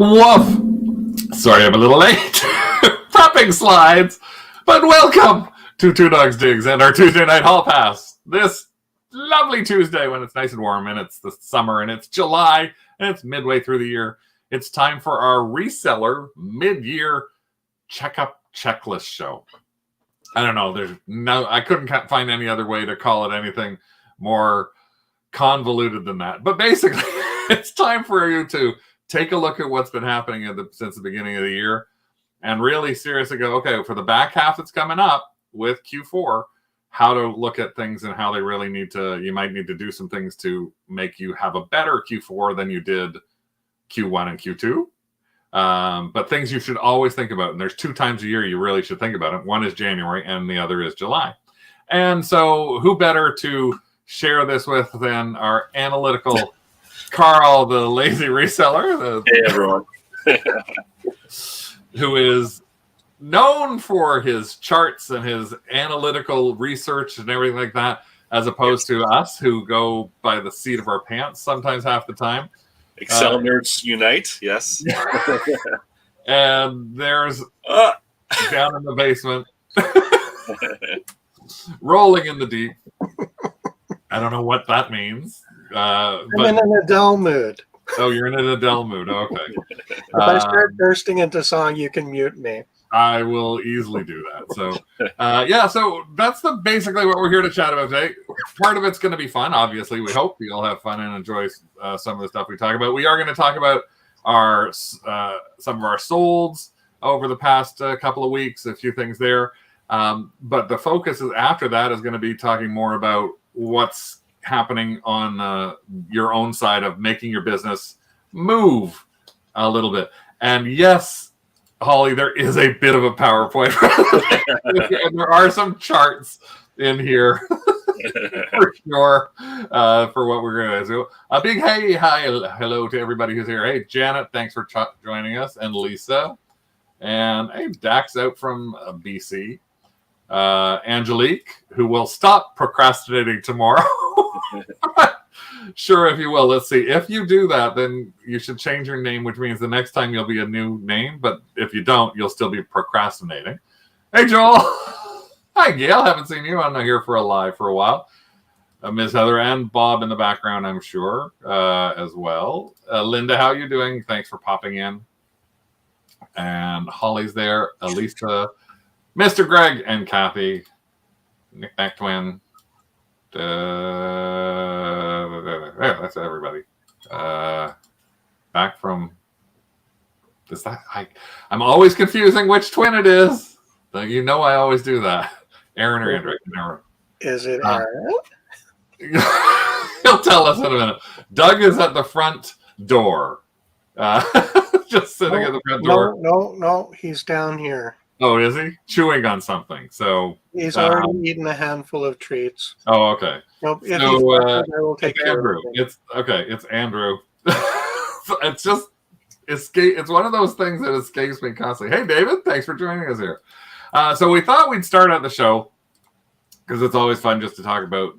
Woof! Sorry I'm a little late. Prepping slides. But welcome to Two Dogs Digs and our Tuesday Night Hall Pass. This lovely Tuesday when it's nice and warm and it's the summer and it's July and it's midway through the year. It's time for our Reseller mid-year checkup checklist show. I don't know. I couldn't find any other way to call it anything more convoluted than that. But basically, it's time for you to take a look at what's been happening since the beginning of the year and really seriously go, okay, for the back half that's coming up with Q4, how to look at things and how they really you might need to do some things to make you have a better Q4 than you did Q1 and Q2. But things you should always think about. And there's 2 times a year you really should think about it. One is January and the other is July. And so who better to share this with than our Analytical Carl, the lazy reseller. Hey, everyone. Who is known for his charts and his analytical research and everything like that, as opposed to us who go by the seat of our pants sometimes half the time. Excel nerds unite, yes. And there's down in the basement, rolling in the deep. I don't know what that means. I'm in an Adele mood. Oh, you're in an Adele mood. Okay. If I start bursting into song, you can mute me. I will easily do that. So, so that's basically what we're here to chat about today. Part of it's going to be fun. Obviously, we hope you'll have fun and enjoy some of the stuff we talk about. We are going to talk about some of our solds over the past couple of weeks, a few things there. But the focus after that is going to be talking more about what's happening on your own side of making your business move a little bit. And yes, Holly, there is a bit of a PowerPoint. And there are some charts in here for sure for what we're going to do. A big hello to everybody who's here. Hey, Janet, thanks for joining us. And Lisa. And hey, Dax out from BC. Angelique, who will stop procrastinating tomorrow. Sure, if you will. Let's see. If you do that, then you should change your name, which means the next time you'll be a new name. But if you don't, you'll still be procrastinating. Hey, Joel. Hi, Gail. Haven't seen you on here for a while. Ms. Heather and Bob in the background, I'm sure, as well. Linda, how you doing? Thanks for popping in. And Holly's there. Elisa, Mr. Greg, and Kathy. Nick Back Twin. That's everybody. Back from is that I'm always confusing which twin it is. You know I always do that. Aaron or Andrew. Is it Aaron? He'll tell us in a minute. Doug is at the front door. Just sitting at the front door. No, he's down here. Oh, is he? Chewing on something. So he's already eaten a handful of treats. Oh, okay. Nope, I will take Andrew. It's Andrew. It's just escape. It's one of those things that escapes me constantly. Hey, David, thanks for joining us here. So we thought we'd start out the show because it's always fun just to talk about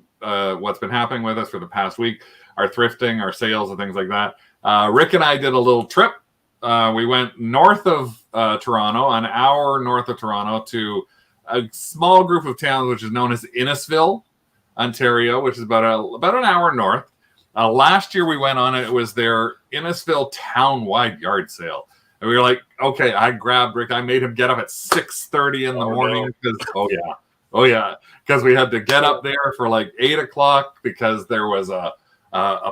what's been happening with us for the past week, our thrifting, our sales, and things like that. Rick and I did a little trip. We went north of Toronto, an hour north of Toronto, to a small group of towns which is known as Innisfil, Ontario, which is about an hour north. Last year we went on it. It was their Innisfil town-wide yard sale. And we were like, okay, I grabbed Rick. I made him get up at 6:30 in the morning. Because we had to get up there for like 8 o'clock because there was a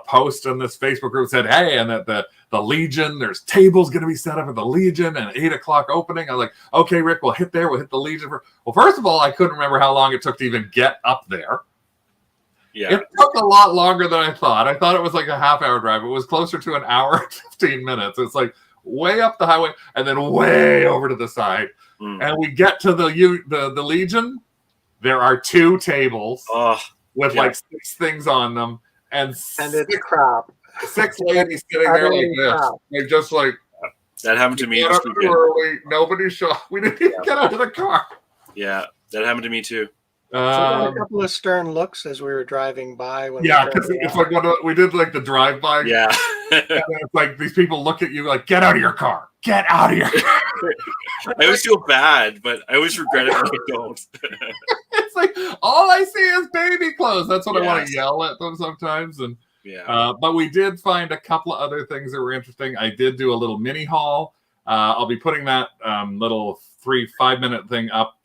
post on this Facebook group that said, hey, and that the Legion, there's tables going to be set up at the Legion and 8 o'clock opening. I was like, okay, Rick, we'll hit the Legion. Well, first of all, I couldn't remember how long it took to even get up there. Yeah. It took a lot longer than I thought. I thought it was like a half-hour drive. It was closer to an hour and 15 minutes. It's like way up the highway and then way over to the side. And we get to the Legion. There are 2 tables with like 6 things on them. And it's crap. 6 ladies sitting there like this. They're just like, that happened to me. Early. Nobody showed. We didn't even get out of the car. Yeah, that happened to me too. So we got a Um, couple of stern looks as we were driving by. When yeah, we because turned it's around. like we did like the drive-by. Yeah. And it's like these people look at you like, get out of your car. Get out of your car. I always feel bad, but I always regret it when I don't. It's like, all I see is baby clothes. That's what I want to Yes. yell at them sometimes. And Yeah. but we did find a couple of other things that were interesting. I did do a little mini haul. I'll be putting that little 3-5 minute thing up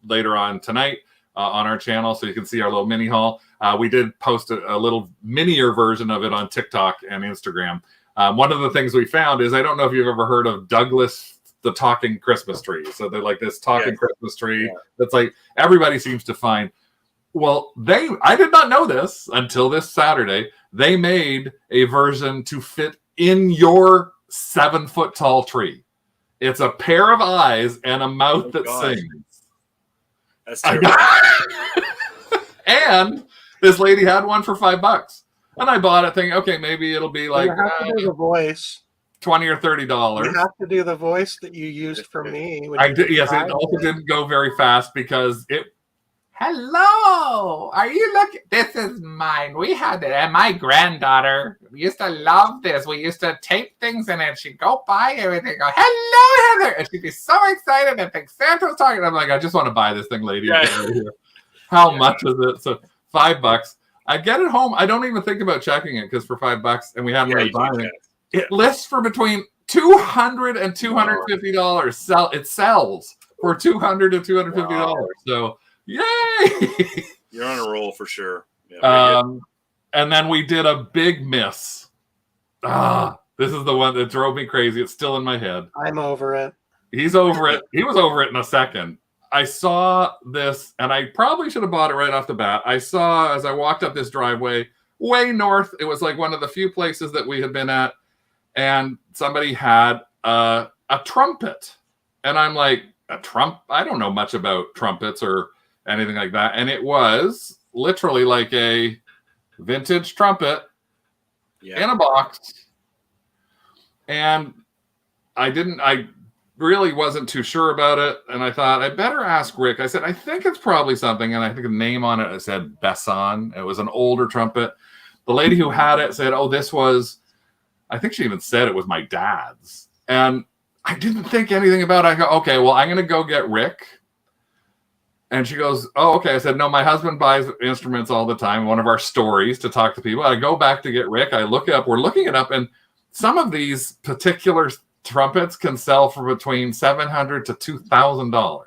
later on tonight on our channel, so you can see our little mini haul. We did post a little minier version of it on TikTok and Instagram. One of the things we found is, I don't know if you've ever heard of Douglas the talking Christmas tree. So they're like this talking Christmas tree that's like everybody seems to find. Well, I did not know this until this Saturday. They made a version to fit in your 7-foot tall tree. It's a pair of eyes and a mouth that sings. That's terrible. And this lady had one for $5. And I bought it thinking, okay, maybe it'll be like you have to do the voice. $20 or $30. You have to do the voice that you used for me. When I you did, yes, it also didn't go very fast because it. Hello, are you looking? This is mine. We had it, and my granddaughter used to love this. We used to tape things in it. She'd go by everything, go, hello, Heather, and she'd be so excited and think Santa's talking. I'm like, I just want to buy this thing, lady. How much is it? So $5. I get it home. I don't even think about checking it because for $5, and we haven't really bought it. It lists for between $200 and $250. It sells for $200 to $250. So yay! You're on a roll for sure. Yeah, and then we did a big miss. This is the one that drove me crazy. It's still in my head. I'm over it. He's over it. He was over it in a second. I saw this, and I probably should have bought it right off the bat. I saw as I walked up this driveway, way north. It was like one of the few places that we had been at, and somebody had a trumpet. And I'm like, a trump? I don't know much about trumpets or anything like that. And it was literally like a vintage trumpet in a box. And I really wasn't too sure about it. And I thought, I better ask Rick. I said, I think it's probably something. And I think the name on it said Besson. It was an older trumpet. The lady who had it said, oh, this was, I think she even said it was my dad's. And I didn't think anything about it. I go, okay, well, I'm going to go get Rick. And she goes, oh, okay. I said, no, my husband buys instruments all the time. One of our stories to talk to people. I go back to get Rick. I look it up. We're looking it up. And some of these particular trumpets can sell for between $700 to $2,000.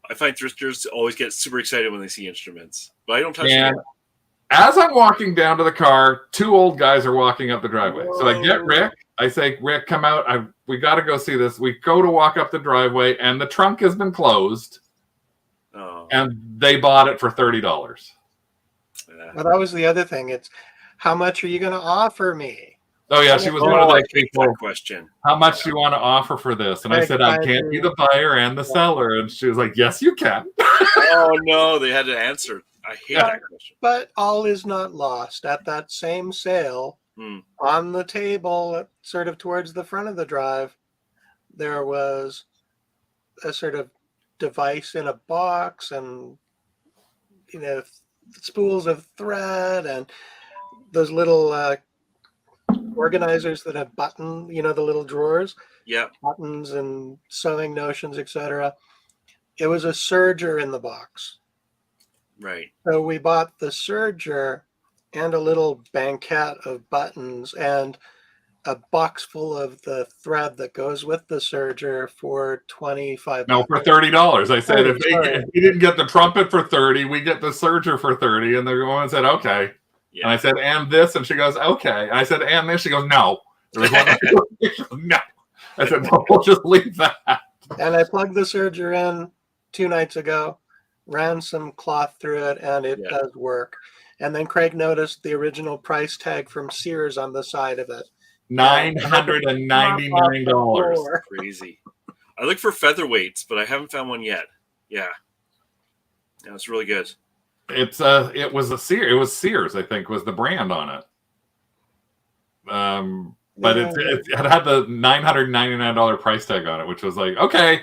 I find thrifters always get super excited when they see instruments, but I don't touch them. As I'm walking down to the car, 2 old guys are walking up the driveway. So I get Rick. I say, Rick, come out. We got to go see this. We go to walk up the driveway, and the trunk has been closed. Oh. And they bought it for $30. Well, that was the other thing. It's how much are you going to offer me? Oh yeah, she was one of like people. Question: how much do you want to offer for this? And I said, I can't be the buyer and the seller. And she was like, yes, you can. Oh no, they had to answer. I hate that question. But all is not lost. At that same sale, on the table, sort of towards the front of the drive, there was a sort of device in a box, and spools of thread, and those little organizers that have buttons, the little drawers, buttons and sewing notions, etc. It was a serger in the box. Right. So we bought the serger and a little banquette of buttons and a box full of the thread that goes with the serger for $25. No, for $30. I said, if you didn't get the trumpet for $30, we get the serger for $30. And the woman said, okay. Yeah. And I said, and this? And she goes, okay. And I said, and this? She goes, no. There was one no. I said, no, we'll just leave that. And I plugged the serger in 2 nights ago, ran some cloth through it, and it does work. And then Craig noticed the original price tag from Sears on the side of it. $999. Crazy. I look for featherweights, but I haven't found one yet. Yeah, it's really good. It was Sears. It was Sears, I think, was the brand on it. But it had the $999 price tag on it, which was like, okay.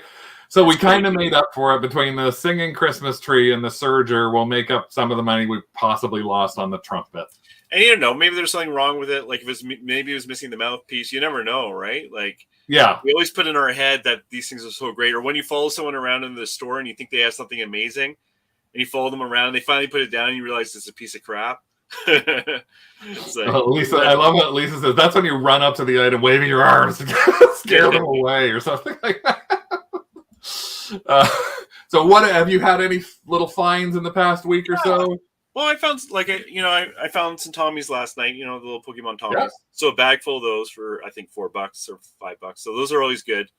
So we kind of made up for it between the singing Christmas tree and the Surger. We'll make up some of the money we possibly lost on the trumpet. And you don't know, maybe there's something wrong with it. Like maybe it was missing the mouthpiece. You never know, right? Like, yeah, we always put in our head that these things are so great. Or when you follow someone around in the store and you think they have something amazing, and you follow them around, and they finally put it down, and you realize it's a piece of crap. Like, Lisa, I love what Lisa says. That's when you run up to the item, waving your arms, to scare them away, or something like that. So, what have you had any little finds in the past week or so? Well, I found I found some Tommies last night. The little Pokemon Tommies. Yeah. So a bag full of those for I think $4 or $5. So those are always good.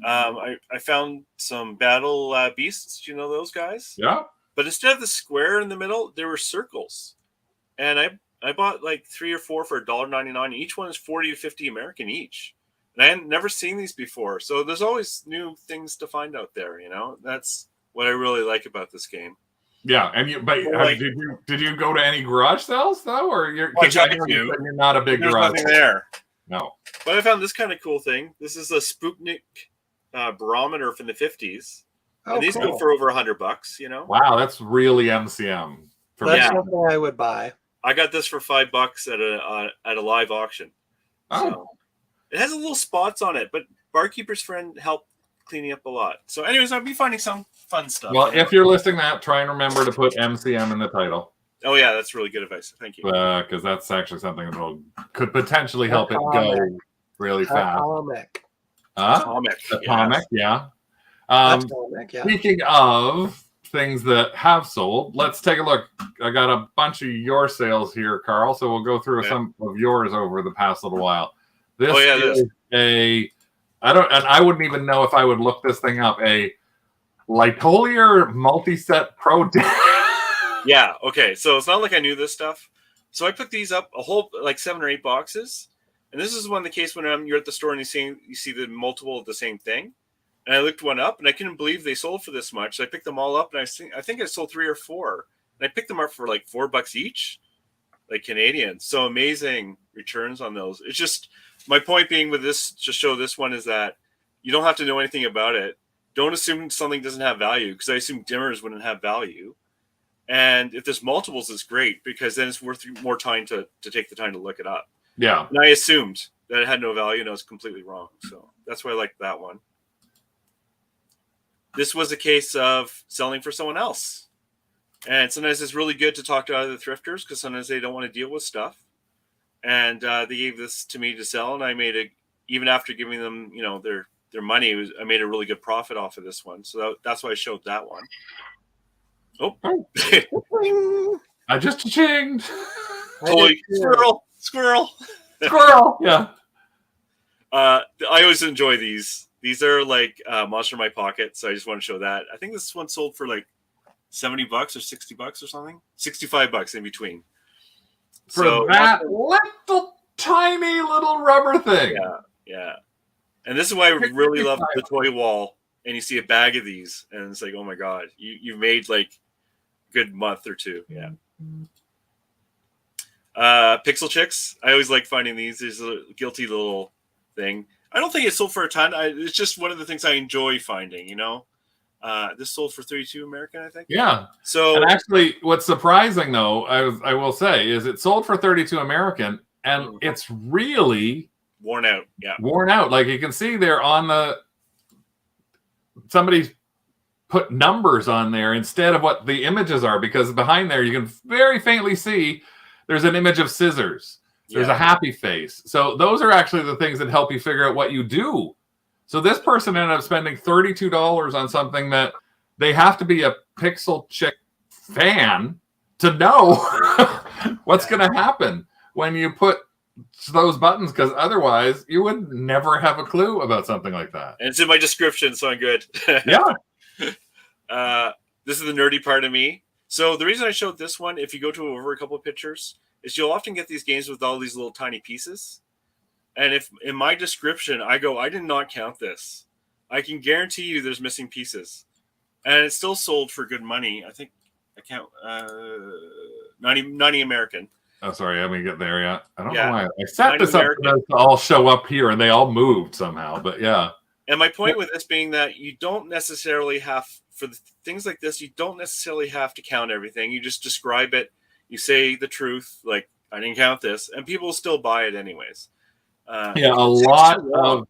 I found some Battle Beasts. Do you know those guys? Yeah. But instead of the square in the middle, there were circles, and I bought like 3 or 4 for $1.99. Each one is 40 to 50 American each. And I had never seen these before. So there's always new things to find out there. That's what I really like about this game. Yeah, and did you go to any garage sales though, or you're not a big There's garage? Nothing there. No, but I found this kind of cool thing. This is a Sputnik barometer from the 50s, and these go for over $100. Wow, that's really MCM. That's something I would buy. I got this for $5 at a live auction. Oh, so, it has a little spots on it, but Barkeeper's Friend helped cleaning up a lot. So anyways, I'll be finding some fun stuff. Well, if you're listing that, try and remember to put MCM in the title. Oh yeah, that's really good advice. Thank you. Because that's actually something that could potentially help it go really fast. Atomic, yeah. Speaking of things that have sold, let's take a look. I got a bunch of your sales here, Carl. So we'll go through some of yours over the past little while. This is I wouldn't even know if I would look this thing up. A Lightolier multi-set pro. Yeah. Okay. So it's not like I knew this stuff. So I picked these up a whole 7 or 8 boxes, and this is one of the case when you're at the store and you see the multiple of the same thing. And I looked one up, and I couldn't believe they sold for this much. So I picked them all up, and I think I sold 3 or 4, and I picked them up for like $4 each, like Canadian. So amazing returns on those. It's just. My point being with this, to show this one, is that you don't have to know anything about it. Don't assume something doesn't have value, because I assume dimmers wouldn't have value. And if there's multiples, it's great, because then it's worth more time to take the time to look it up. Yeah. And I assumed that it had no value, and I was completely wrong. So that's why I liked that one. This was a case of selling for someone else. And sometimes it's really good to talk to other thrifters, because sometimes they don't want to deal with stuff. And they gave this to me to sell, and I made even after giving them, their money, I made a really good profit off of this one. So that's why I showed that one. Oh, I just chinged. Toy squirrel. Yeah. I always enjoy these. These are like Monster in My Pocket, so I just want to show that. I think this one sold for like $70 or $60 or something. $65 in between. For that little tiny little rubber thing. Yeah. And this is why I really love the toy wall. And you see a bag of these, and it's like, oh my God, you've made like a good month or two. Yeah. Pixel Chicks. I always like finding these. There's a guilty little thing. I don't think it sold for a ton. It's just one of the things I enjoy finding, This sold for 32 American, I think. Yeah. So, and actually, what's surprising though, I will say, is it sold for 32 American, and it's really worn out. Yeah, worn out. Like you can see there on somebody's put numbers on there instead of what the images are, because behind there you can very faintly see there's an image of scissors. There's a happy face. So those are actually the things that help you figure out what you do. So this person ended up spending $32 on something that they have to be a Pixel Chick fan to know what's going to happen when you put those buttons, because otherwise you would never have a clue about something like that. And it's in my description, so I'm good. Yeah. This is the nerdy part of me. So the reason I showed this one, if you go to over a couple of pictures, is you'll often get these games with all these little tiny pieces. And if in my description I go, I did not count this, I can guarantee you there's missing pieces. And it's still sold for good money. I think I count 90 American. Oh, sorry, I haven't get there yet. I don't know why I set this up to all show up here, and they all moved somehow. But yeah. And my point with this being that you don't necessarily have, for things like this, you don't necessarily have to count everything. You just describe it. You say the truth, like, I didn't count this, and people will still buy it anyways. Yeah, a lot of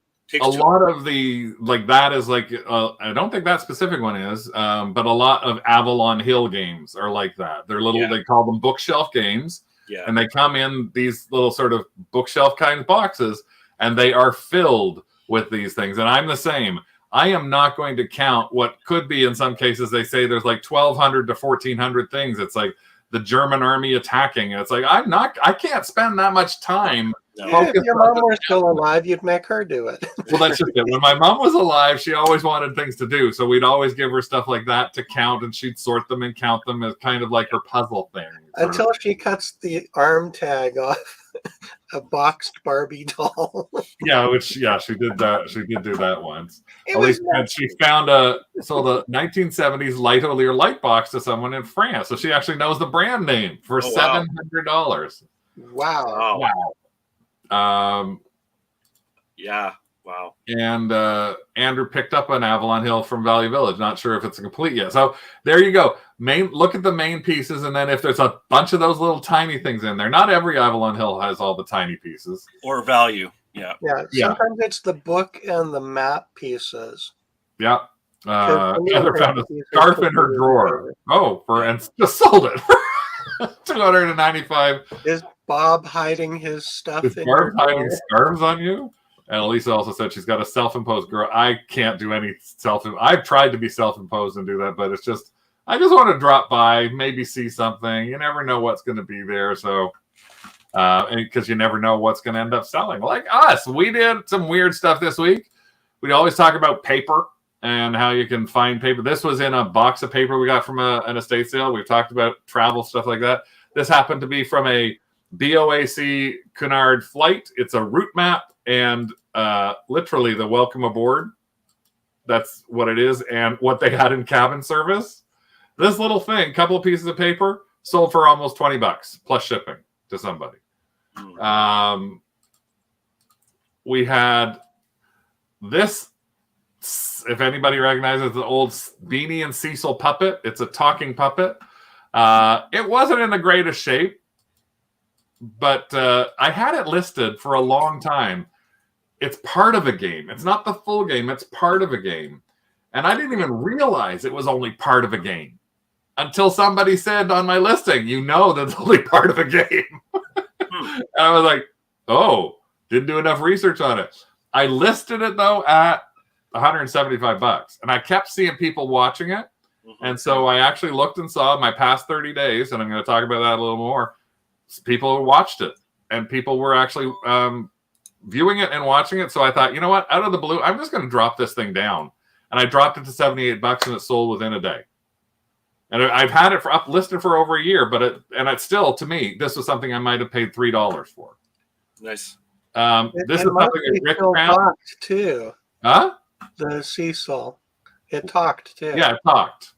the, like, that is like, I don't think that specific one is, but a lot of Avalon Hill games are like that. They're little, they call them bookshelf games. Yeah. And they come in these little sort of bookshelf kind of boxes, and they are filled with these things. And I'm the same. I am not going to count what could be, in some cases, they say there's like 1,200 to 1,400 things. It's like the German army attacking. And it's like, I can't spend that much time. Yeah, if your mom were still alive, you'd make her do it. Well, that's just it. When my mom was alive, she always wanted things to do. So we'd always give her stuff like that to count, and she'd sort them and count them as kind of like her puzzle thing. Until she cuts the arm tag off a boxed Barbie doll. She did that. She did do that once. At least she found the 1970s Light O'Lear light box to someone in France. So she actually knows the brand name for $700. Wow. Wow. And Andrew picked up an Avalon Hill from Valley Village. Not sure if it's complete yet. So there you go. Look at the main pieces, and then if there's a bunch of those little tiny things in there. Not every Avalon Hill has all the tiny pieces. Or value. Yeah. Sometimes it's the book and the map pieces. Yeah. Heather found a scarf in her drawer. And just sold it for $295. Is Bob hiding his stuff? Is Barb hiding scarves on you? And Elisa also said she's got a self-imposed girl. I can't do any I've tried to be self-imposed and do that, but it's just, I just want to drop by, maybe see something. You never know what's going to be there. So, because you never know what's going to end up selling. Like us, we did some weird stuff this week. We always talk about paper and how you can find paper. This was in a box of paper we got from an estate sale. We've talked about travel, stuff like that. This happened to be from a BOAC Cunard flight. It's a route map and literally the welcome aboard. That's what it is. And what they had in cabin service. This little thing, couple of pieces of paper, sold for almost $20 plus shipping to somebody. We had this, if anybody recognizes the old Beanie and Cecil puppet, it's a talking puppet. It wasn't in the greatest shape, but I had it listed for a long time. It's part of a game. It's not the full game. It's part of a game. And I didn't even realize it was only part of a game until somebody said on my listing, that's only part of a game. And I was like, didn't do enough research on it. I listed it, though, at $175. And I kept seeing people watching it. And so I actually looked and saw my past 30 days, and I'm going to talk about that a little more. People watched it, and people were actually viewing it and watching it. So I thought, you know what? Out of the blue, I'm just going to drop this thing down. And I dropped it to $78, and it sold within a day. And I've had it up listed for over a year, but it's still, to me, this was something I might have paid $3 for. Nice. This is something that Rick found talked too. Huh? The Cecil, it talked too. Yeah, it talked.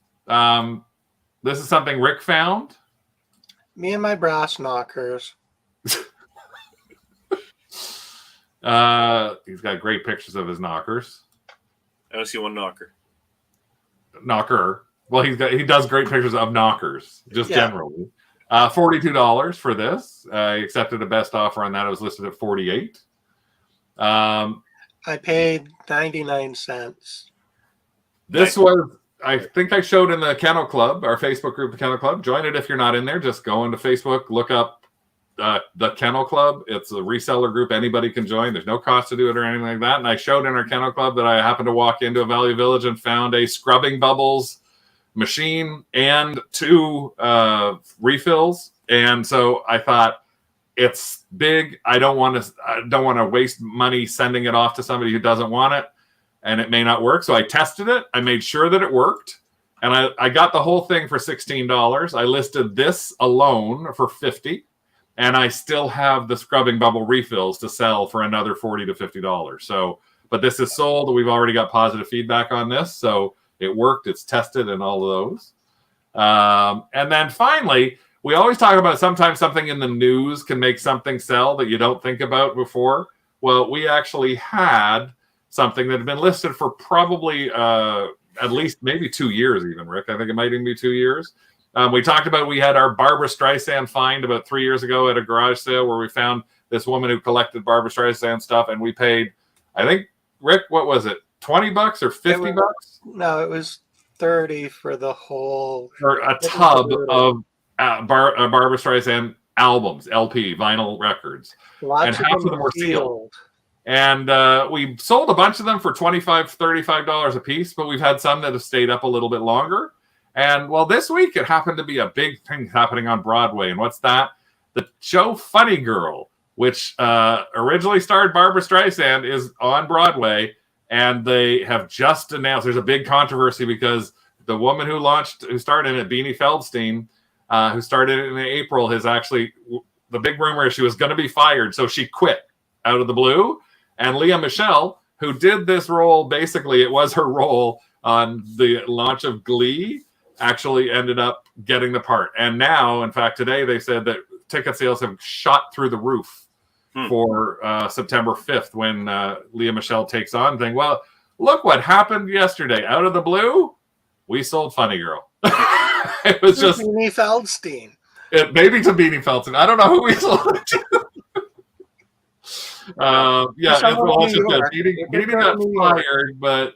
This is something Rick found. Me and my brass knockers. He's got great pictures of his knockers. I don't see one knocker. Well, he does great pictures of knockers, generally. $42 for this. I accepted a best offer on that. It was listed at $48. I paid 99 cents. This was, I think I showed in the Kennel Club, our Facebook group, the Kennel Club. Join it if you're not in there. Just go into Facebook, look up the Kennel Club. It's a reseller group. Anybody can join. There's no cost to do it or anything like that. And I showed in our Kennel Club that I happened to walk into a Valley Village and found a scrubbing bubbles machine and 2 refills. And so I thought, it's big. I don't want to waste money sending it off to somebody who doesn't want it, and it may not work. So I tested it. I made sure that it worked, and I got the whole thing for $16. I listed this alone for $50, and I still have the scrubbing bubble refills to sell for another $40 to $50. So, but this is sold. We've already got positive feedback on this, so it worked. It's tested, and all of those. And then finally, we always talk about sometimes something in the news can make something sell that you don't think about before. Well, we actually had something that had been listed for probably at least maybe 2 years even, Rick. I think it might even be 2 years. We talked about, we had our Barbara Streisand find about 3 years ago at a garage sale where we found this woman who collected Barbara Streisand stuff, and we paid, I think, Rick, what was it, $20 or $50? No, it was 30 for the whole. For a tub of Barbara Streisand albums, LP, vinyl records. Lots and half of them were sealed. And we sold a bunch of them for $25, $35 a piece, but we've had some that have stayed up a little bit longer. And well, this week it happened to be a big thing happening on Broadway. And what's that? The show Funny Girl, which originally starred Barbara Streisand, is on Broadway. And they have just announced, there's a big controversy because the woman who starred in it, Beanie Feldstein, who started it in April, has actually, the big rumor is she was going to be fired. So she quit out of the blue. And Leah Michele, who did this role, basically, it was her role on the launch of Glee, actually ended up getting the part. And now, in fact, today they said that ticket sales have shot through the roof for September 5th when Leah Michele takes on thing. Well, look what happened yesterday. Out of the blue, we sold Funny Girl. It was just Beanie Feldstein. Maybe to Beanie Feldstein. I don't know who we sold it to. Yeah, Beanie got fired, but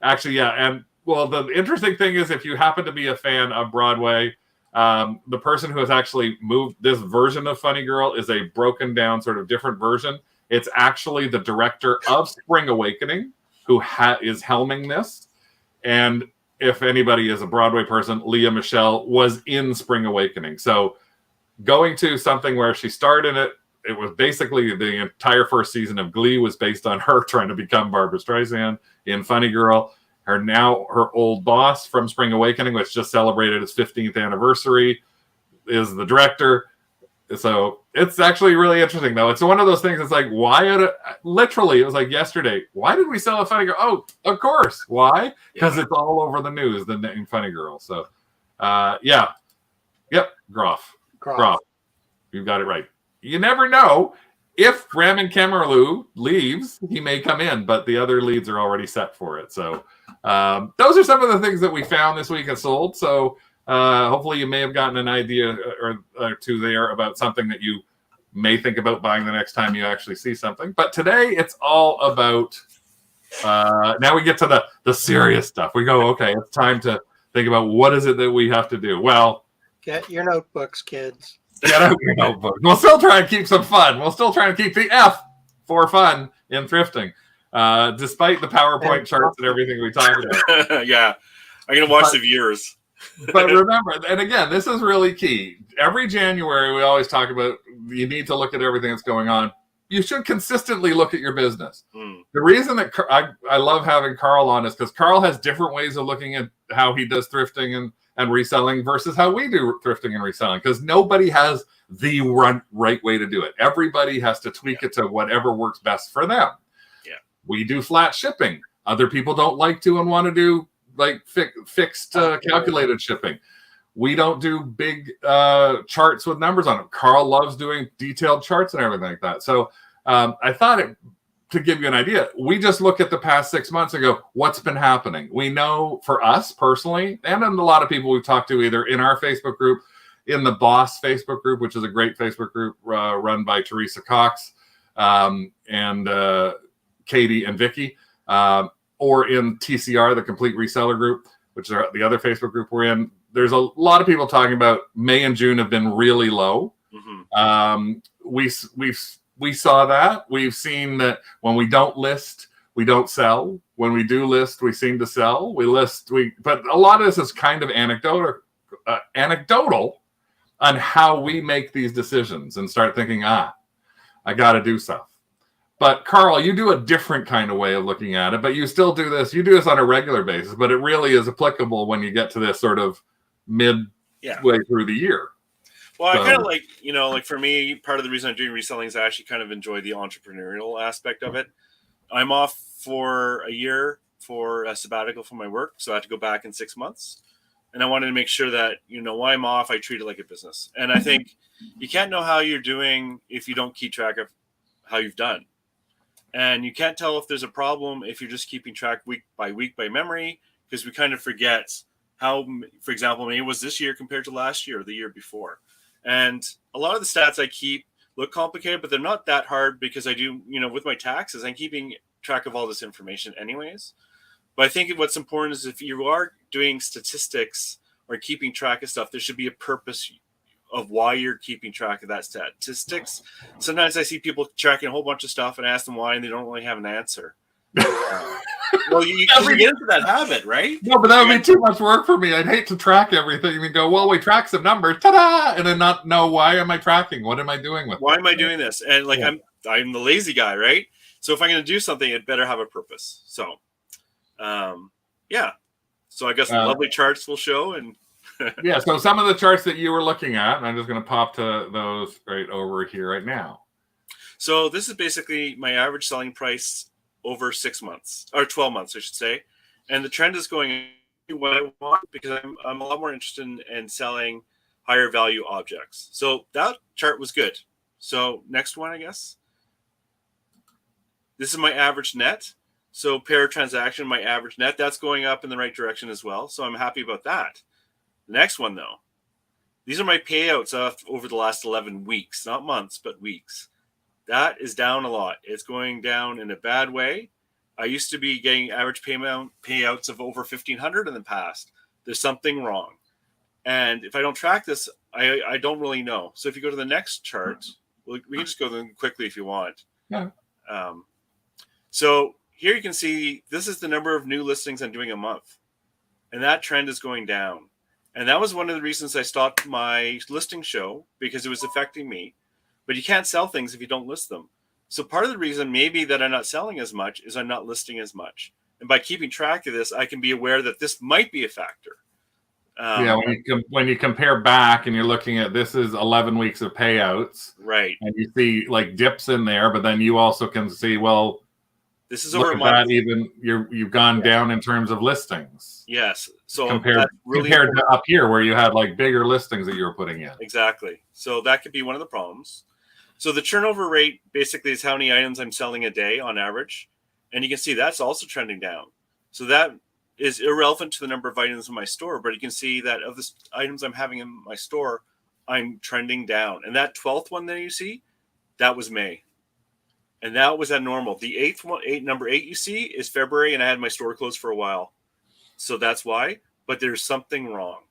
actually, yeah. And well, the interesting thing is, if you happen to be a fan of Broadway, the person who has actually moved this version of Funny Girl is a broken down, sort of different version. It's actually the director of Spring Awakening who is helming this. And if anybody is a Broadway person, Leah Michele was in Spring Awakening. So going to something where she starred in it, it was basically the entire first season of Glee was based on her trying to become Barbara Streisand. In Funny Girl, her old boss from Spring Awakening, which just celebrated its 15th anniversary, is the director. So it's actually really interesting, though. It's one of those things. It's like, why? Literally, it was like yesterday. Why did we sell a Funny Girl? Oh, of course. Why? Because it's all over the news, the name Funny Girl. So, yeah. Yep. Groff. You've got it right. You never know. If Ramin Kamerlu leaves, he may come in, but the other leads are already set for it. So those are some of the things that we found this week and sold. So hopefully you may have gotten an idea or two there about something that you may think about buying the next time you actually see something. But today it's all about, now we get to the serious stuff. We go, okay, it's time to think about what is it that we have to do. Well, get your notebooks, kids. Get out your notebook. We'll still try and keep some fun. We'll still try and keep the F for fun in thrifting, despite the PowerPoint charts and everything we talked about. Yeah, I'm going to watch the viewers. But remember, and again, this is really key. Every January, we always talk about you need to look at everything that's going on. You should consistently look at your business. The reason that I love having Carl on is because Carl has different ways of looking at how he does thrifting and reselling versus how we do thrifting and reselling, because nobody has the right way to do it. Everybody has to tweak it to whatever works best for them. Yeah, we do flat shipping. Other people don't like to and want to do like fixed calculated shipping. We don't do big charts with numbers on them. Carl loves doing detailed charts and everything like that. So I thought to give you an idea, we just look at the past 6 months and go, what's been happening? We know for us personally, and then a lot of people we've talked to either in our Facebook group, in the Boss Facebook group, which is a great Facebook group run by Teresa Cox and Katie and Vicky, or in TCR, the Complete Reseller group, which is the other Facebook group we're in. There's a lot of people talking about May and June have been really low. We saw that. We've seen that when we don't list, we don't sell. When we do list, we seem to sell. But a lot of this is kind of anecdotal on how we make these decisions and start thinking, I got to do stuff. But Carl, you do a different kind of way of looking at it, but you still do this. You do this on a regular basis, but it really is applicable when you get to this sort of midway through the year. Well, I kind of like for me, part of the reason I'm doing reselling is I actually kind of enjoy the entrepreneurial aspect of it. I'm off for a year for a sabbatical from my work, so I have to go back in 6 months. And I wanted to make sure that, while I'm off, I treat it like a business. And I think you can't know how you're doing if you don't keep track of how you've done. And you can't tell if there's a problem if you're just keeping track week by memory, because we kind of forget how, for example, maybe it was this year compared to last year or the year before. And a lot of the stats I keep look complicated, but they're not that hard because I do, with my taxes, I'm keeping track of all this information anyways. But I think what's important is if you are doing statistics or keeping track of stuff, there should be a purpose of why you're keeping track of that statistics. Sometimes I see people tracking a whole bunch of stuff and ask them why, and they don't really have an answer. Well, you get into that habit, right? No, but that would be too much work for me. I'd hate to track everything and go, well, we track some numbers, ta-da, and then not know why am I tracking? What am I doing with Why am I doing this? And I'm the lazy guy, right? So if I'm going to do something, it better have a purpose. So, So I guess the lovely charts will show. And yeah, so some of the charts that you were looking at, and I'm just going to pop to those right over here right now. So this is basically my average selling price over 6 months, or 12 months, I should say. And the trend is going what I want because I'm a lot more interested in selling higher value objects. So that chart was good. So next one, I guess. This is my average net. So per transaction, my average net, that's going up in the right direction as well. So I'm happy about that. The next one, though, these are my payouts over the last 11 weeks, not months, but weeks. That is down a lot. It's going down in a bad way. I used to be getting average payouts of over $1,500 in the past. There's something wrong. And if I don't track this, I don't really know. So if you go to the next chart, we can just go them quickly if you want. Yeah. So here you can see this is the number of new listings I'm doing a month. And that trend is going down. And that was one of the reasons I stopped my listing show because it was affecting me. But you can't sell things if you don't list them. So part of the reason maybe that I'm not selling as much is I'm not listing as much. And by keeping track of this, I can be aware that this might be a factor. When you compare back and you're looking at this is 11 weeks of payouts. Right. And you see like dips in there, but then you also can see, well, this is over a month. Even you've gone down in terms of listings. Yes. So compared to up here where you had like bigger listings that you were putting in. Exactly. So that could be one of the problems. So the turnover rate basically is how many items I'm selling a day on average. And you can see that's also trending down. So that is irrelevant to the number of items in my store, but you can see that of the items I'm having in my store, I'm trending down. And that 12th one that you see, that was May. And that was at normal. The number 8 you see is February, and I had my store closed for a while. So that's why. But there's something wrong.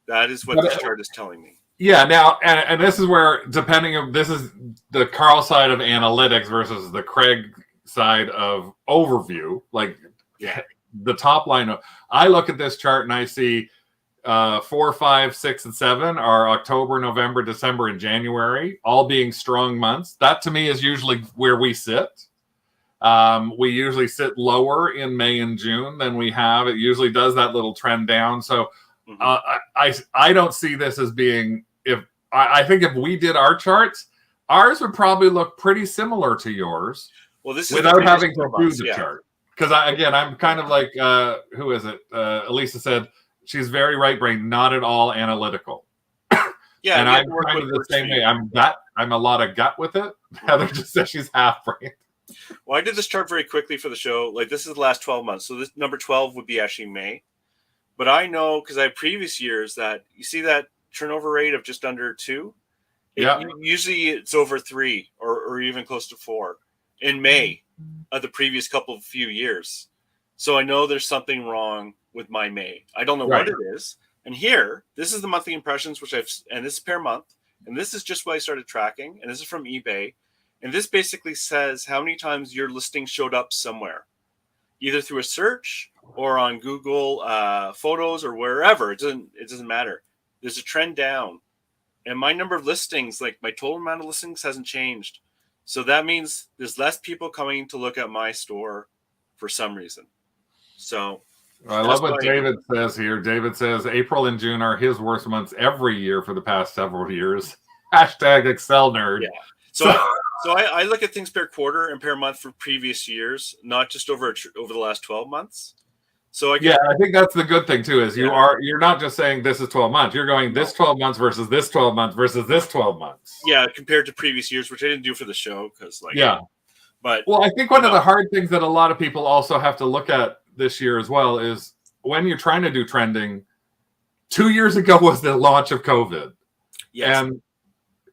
That is what this chart is telling me. Yeah. Now, and this is where, this is the Carl side of analytics versus the Craig side of overview. Like, the top line. I look at this chart and I see 4, 5, 6, and 7 are October, November, December, and January, all being strong months. That to me is usually where we sit. We usually sit lower in May and June than we have. It usually does that little trend down. So I don't see this as being, I think if we did our charts, ours would probably look pretty similar to yours. Well, this is without having to do the chart. Because I'm kind of like, who is it? Elisa said, she's very right-brained, not at all analytical. Yeah, and I'm kind of the same way. I'm a lot of gut with it. Heather just says she's half-brained. Well, I did this chart very quickly for the show. Like, this is the last 12 months. So this number 12 would be actually May. But I know, because I have previous years, that you see that turnover rate of just under 2? Usually it's over 3 or even close to 4 in May of the previous few years. So I know there's something wrong with my May. I don't know what it is. And here, this is the monthly impressions, and this is per month. And this is just what I started tracking. And this is from eBay. And this basically says how many times your listing showed up somewhere, either through a search or on Google Photos or wherever. It doesn't matter. There's a trend down. And my number of listings, like my total amount of listings, hasn't changed. So that means there's less people coming to look at my store for some reason. So I love what David says here. David says April and June are his worst months every year for the past several years. # Excel nerd. Yeah. So I look at things per quarter and per month for previous years, not just over the last 12 months. So I think that's the good thing too. Is you're not just saying this is 12 months. You're going this 12 months versus this 12 months versus this 12 months. Yeah, compared to previous years, which I didn't do for the show because But well, I think one of the hard things that a lot of people also have to look at this year as well is when you're trying to do trending. 2 years ago was the launch of COVID, and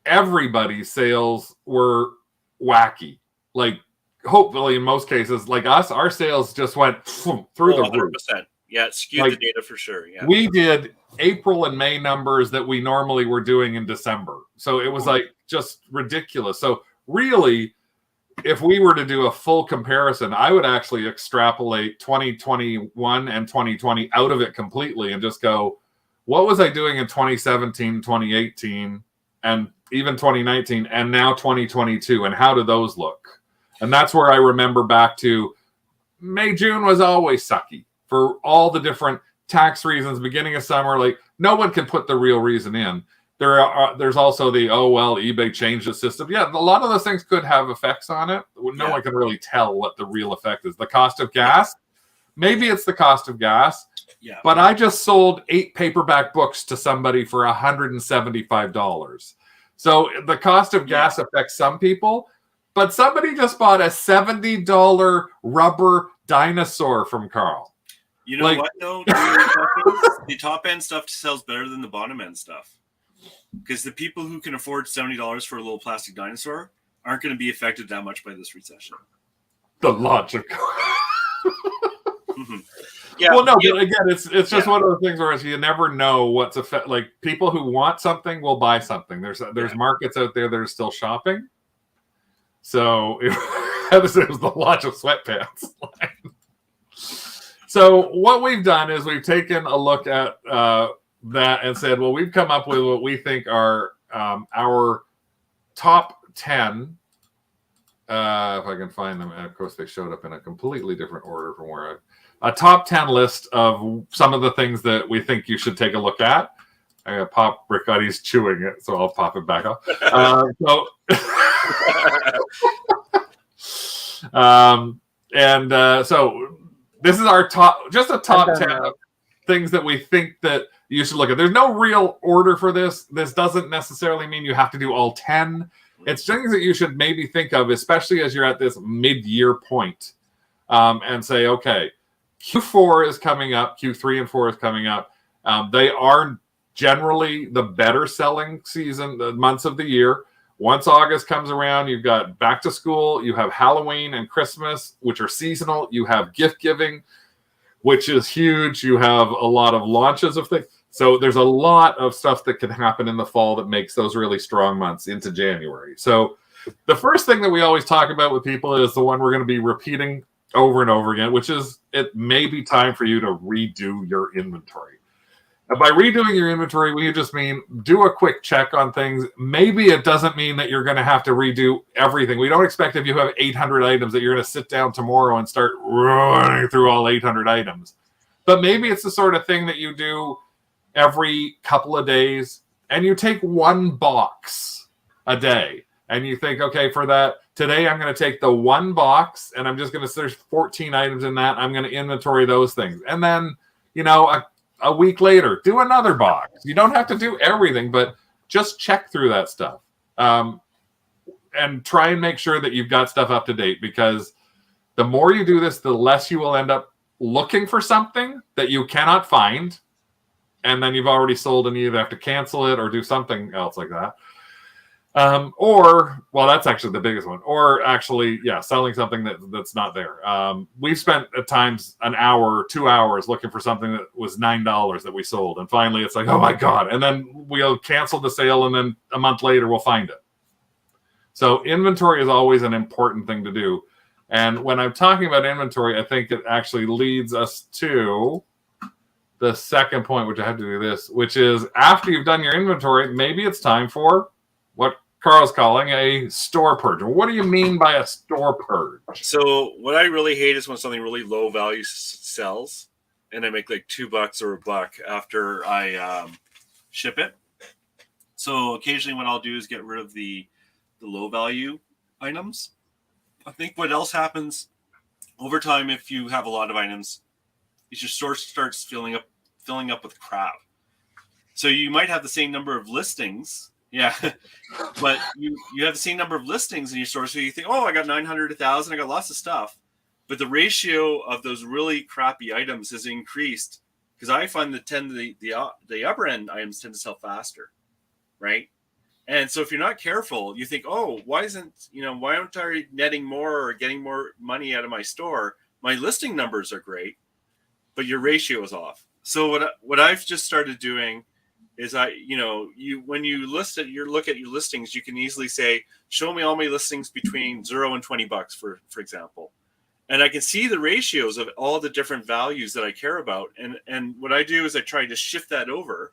everybody's sales were wacky. Like, hopefully, in most cases, like us, our sales just went through the roof. 100%. Yeah, it skewed the data for sure. Yeah, we did April and May numbers that we normally were doing in December, so it was like just ridiculous. So really, if we were to do a full comparison, I would actually extrapolate 2021 and 2020 out of it completely and just go, what was I doing in 2017, 2018, and even 2019, and now 2022, and how do those look? And that's where I remember back to May, June was always sucky for all the different tax reasons. Beginning of summer, like no one can put the real reason in. There's also the, eBay changed the system. Yeah, a lot of those things could have effects on it. No one can really tell what the real effect is. The cost of gas, maybe it's the cost of gas. Yeah. But I just sold 8 paperback books to somebody for $175. So the cost of gas affects some people, but somebody just bought a $70 rubber dinosaur from Carl. You know what, though? The top end stuff sells better than the bottom end stuff. Because the people who can afford $70 for a little plastic dinosaur aren't going to be affected that much by this recession. The logic. Mm-hmm. Yeah. Well, no, but again, it's just one of those things where you never know what's like people who want something will buy something. There's markets out there that are still shopping. So it was the launch of sweatpants. So what we've done is we've taken a look at that and said, well, we've come up with what we think are our top 10. If I can find them, and of course they showed up in a completely different order from where a top 10 list of some of the things that we think you should take a look at. I got Pop Riccotti's chewing it, so I'll pop it back off. So this is our top 10 of things that we think that you should look at. There's no real order for this. This doesn't necessarily mean you have to do all 10. It's things that you should maybe think of, especially as you're at this mid-year point, and say, okay, Q4 is coming up, Q3 and 4 is coming up. They are generally the better selling season, the months of the year. Once August comes around, you've got back to school, you have Halloween and Christmas, which are seasonal. You have gift giving, which is huge. You have a lot of launches of things. So there's a lot of stuff that can happen in the fall that makes those really strong months into January. So the first thing that we always talk about with people is the one we're going to be repeating over and over again, which is it may be time for you to redo your inventory. And by redoing your inventory, we just mean do a quick check on things. Maybe it doesn't mean that you're going to have to redo everything. We don't expect if you have 800 items that you're going to sit down tomorrow and start running through all 800 items. But maybe it's the sort of thing that you do every couple of days and you take one box a day and you think, okay, for that, today I'm going to take the one box and I'm just going to, there's 14 items in that. I'm going to inventory those things. And then, a week later, do another box. You don't have to do everything, but just check through that stuff and try and make sure that you've got stuff up to date, because the more you do this, the less you will end up looking for something that you cannot find. And then you've already sold and you either have to cancel it or do something else like that. That's actually the biggest one. Or actually, selling something that's not there. We've spent at times an hour or 2 hours looking for something that was $9 that we sold. And finally it's like, oh my God. And then we'll cancel the sale and then a month later we'll find it. So inventory is always an important thing to do. And when I'm talking about inventory, I think it actually leads us to the second point, which I have to do this, which is after you've done your inventory, maybe it's time for what Carl's calling a store purge. What do you mean by a store purge? So what I really hate is when something really low value sells and I make like $2 or $1 after I ship it. So occasionally what I'll do is get rid of the low value items. I think what else happens over time, if you have a lot of items, is your store starts filling up with crap. So you might have the same number of listings Yeah. But you have the same number of listings in your store, so you think, oh, I got 900, 1,000, I got lots of stuff. But the ratio of those really crappy items has increased because I find the upper end items tend to sell faster, right? And so if you're not careful, you think, oh, why aren't I netting more or getting more money out of my store? My listing numbers are great, but your ratio is off. So what I've just started doing is when you look at your listings, you can easily say, show me all my listings between $0 and $20, for example. And I can see the ratios of all the different values that I care about. And what I do is I try to shift that over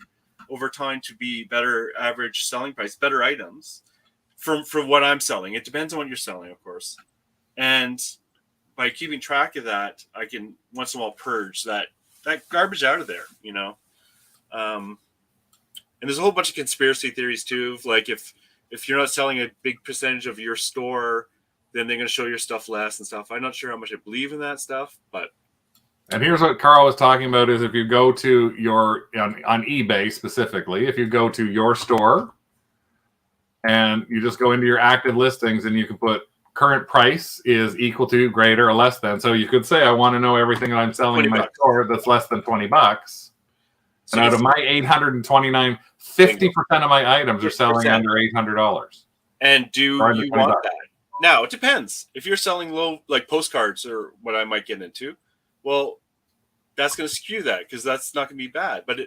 time to be better average selling price, better items for what I'm selling. It depends on what you're selling, of course. And by keeping track of that, I can once in a while purge that garbage out of there, and there's a whole bunch of conspiracy theories too. Like if you're not selling a big percentage of your store, then they're going to show your stuff less and stuff. I'm not sure how much I believe in that stuff, but. And here's what Carl was talking about is if you go to on eBay specifically, if you go to your store and you just go into your active listings and you can put current price is equal to, greater, or less than. So you could say, I want to know everything that I'm selling in my store that's less than $20. So and out of my 829, 50% of my items are selling under $800. And do you want that? Now, it depends. If you're selling low, like postcards or what I might get into, well, that's going to skew that because that's not going to be bad. But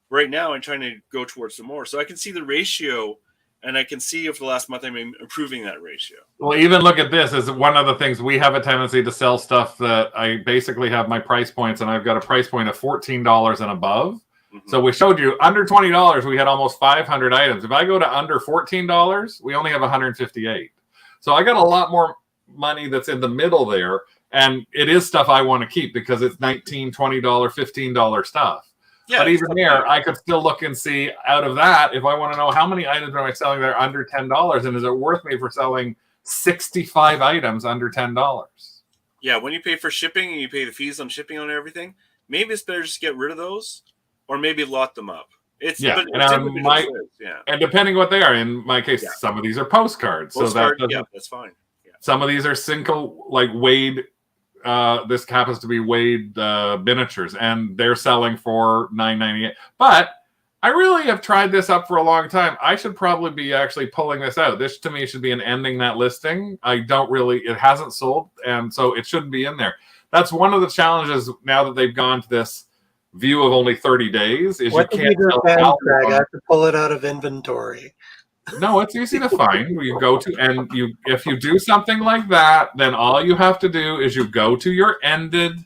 right now, I'm trying to go towards some more. So I can see the ratio, and I can see if the last month I'm improving that ratio. Well, even look at this. As one of the things, we have a tendency to sell stuff that I basically have my price points, and I've got a price point of $14 and above. Mm-hmm. So we showed you under $20, we had almost 500 items. If I go to under $14, we only have 158. So I got a lot more money that's in the middle there. And it is stuff I want to keep because it's $19, $20, $15 stuff. Yeah, but even there, I could still look and see out of that, if I want to know how many items am I selling that are under $10, and is it worth me for selling 65 items under $10? Yeah, when you pay for shipping and you pay the fees on shipping on everything, maybe it's better just to get rid of those or maybe lot them up. And depending what they are, in my case, some of these are postcards. So that's fine. Yeah. Some of these are single, like weighed. This happens to be weighed miniatures, and they're selling for $9.98. But I really have tried this up for a long time. I should probably be actually pulling this out. This to me should be an ending that listing. It hasn't sold, and so it shouldn't be in there. That's one of the challenges now that they've gone to this view of only 30 days. Is what you can't tell I have to pull it out of inventory. No, it's easy to find. You go to, and if you do something like that, then all you have to do is you go to your ended,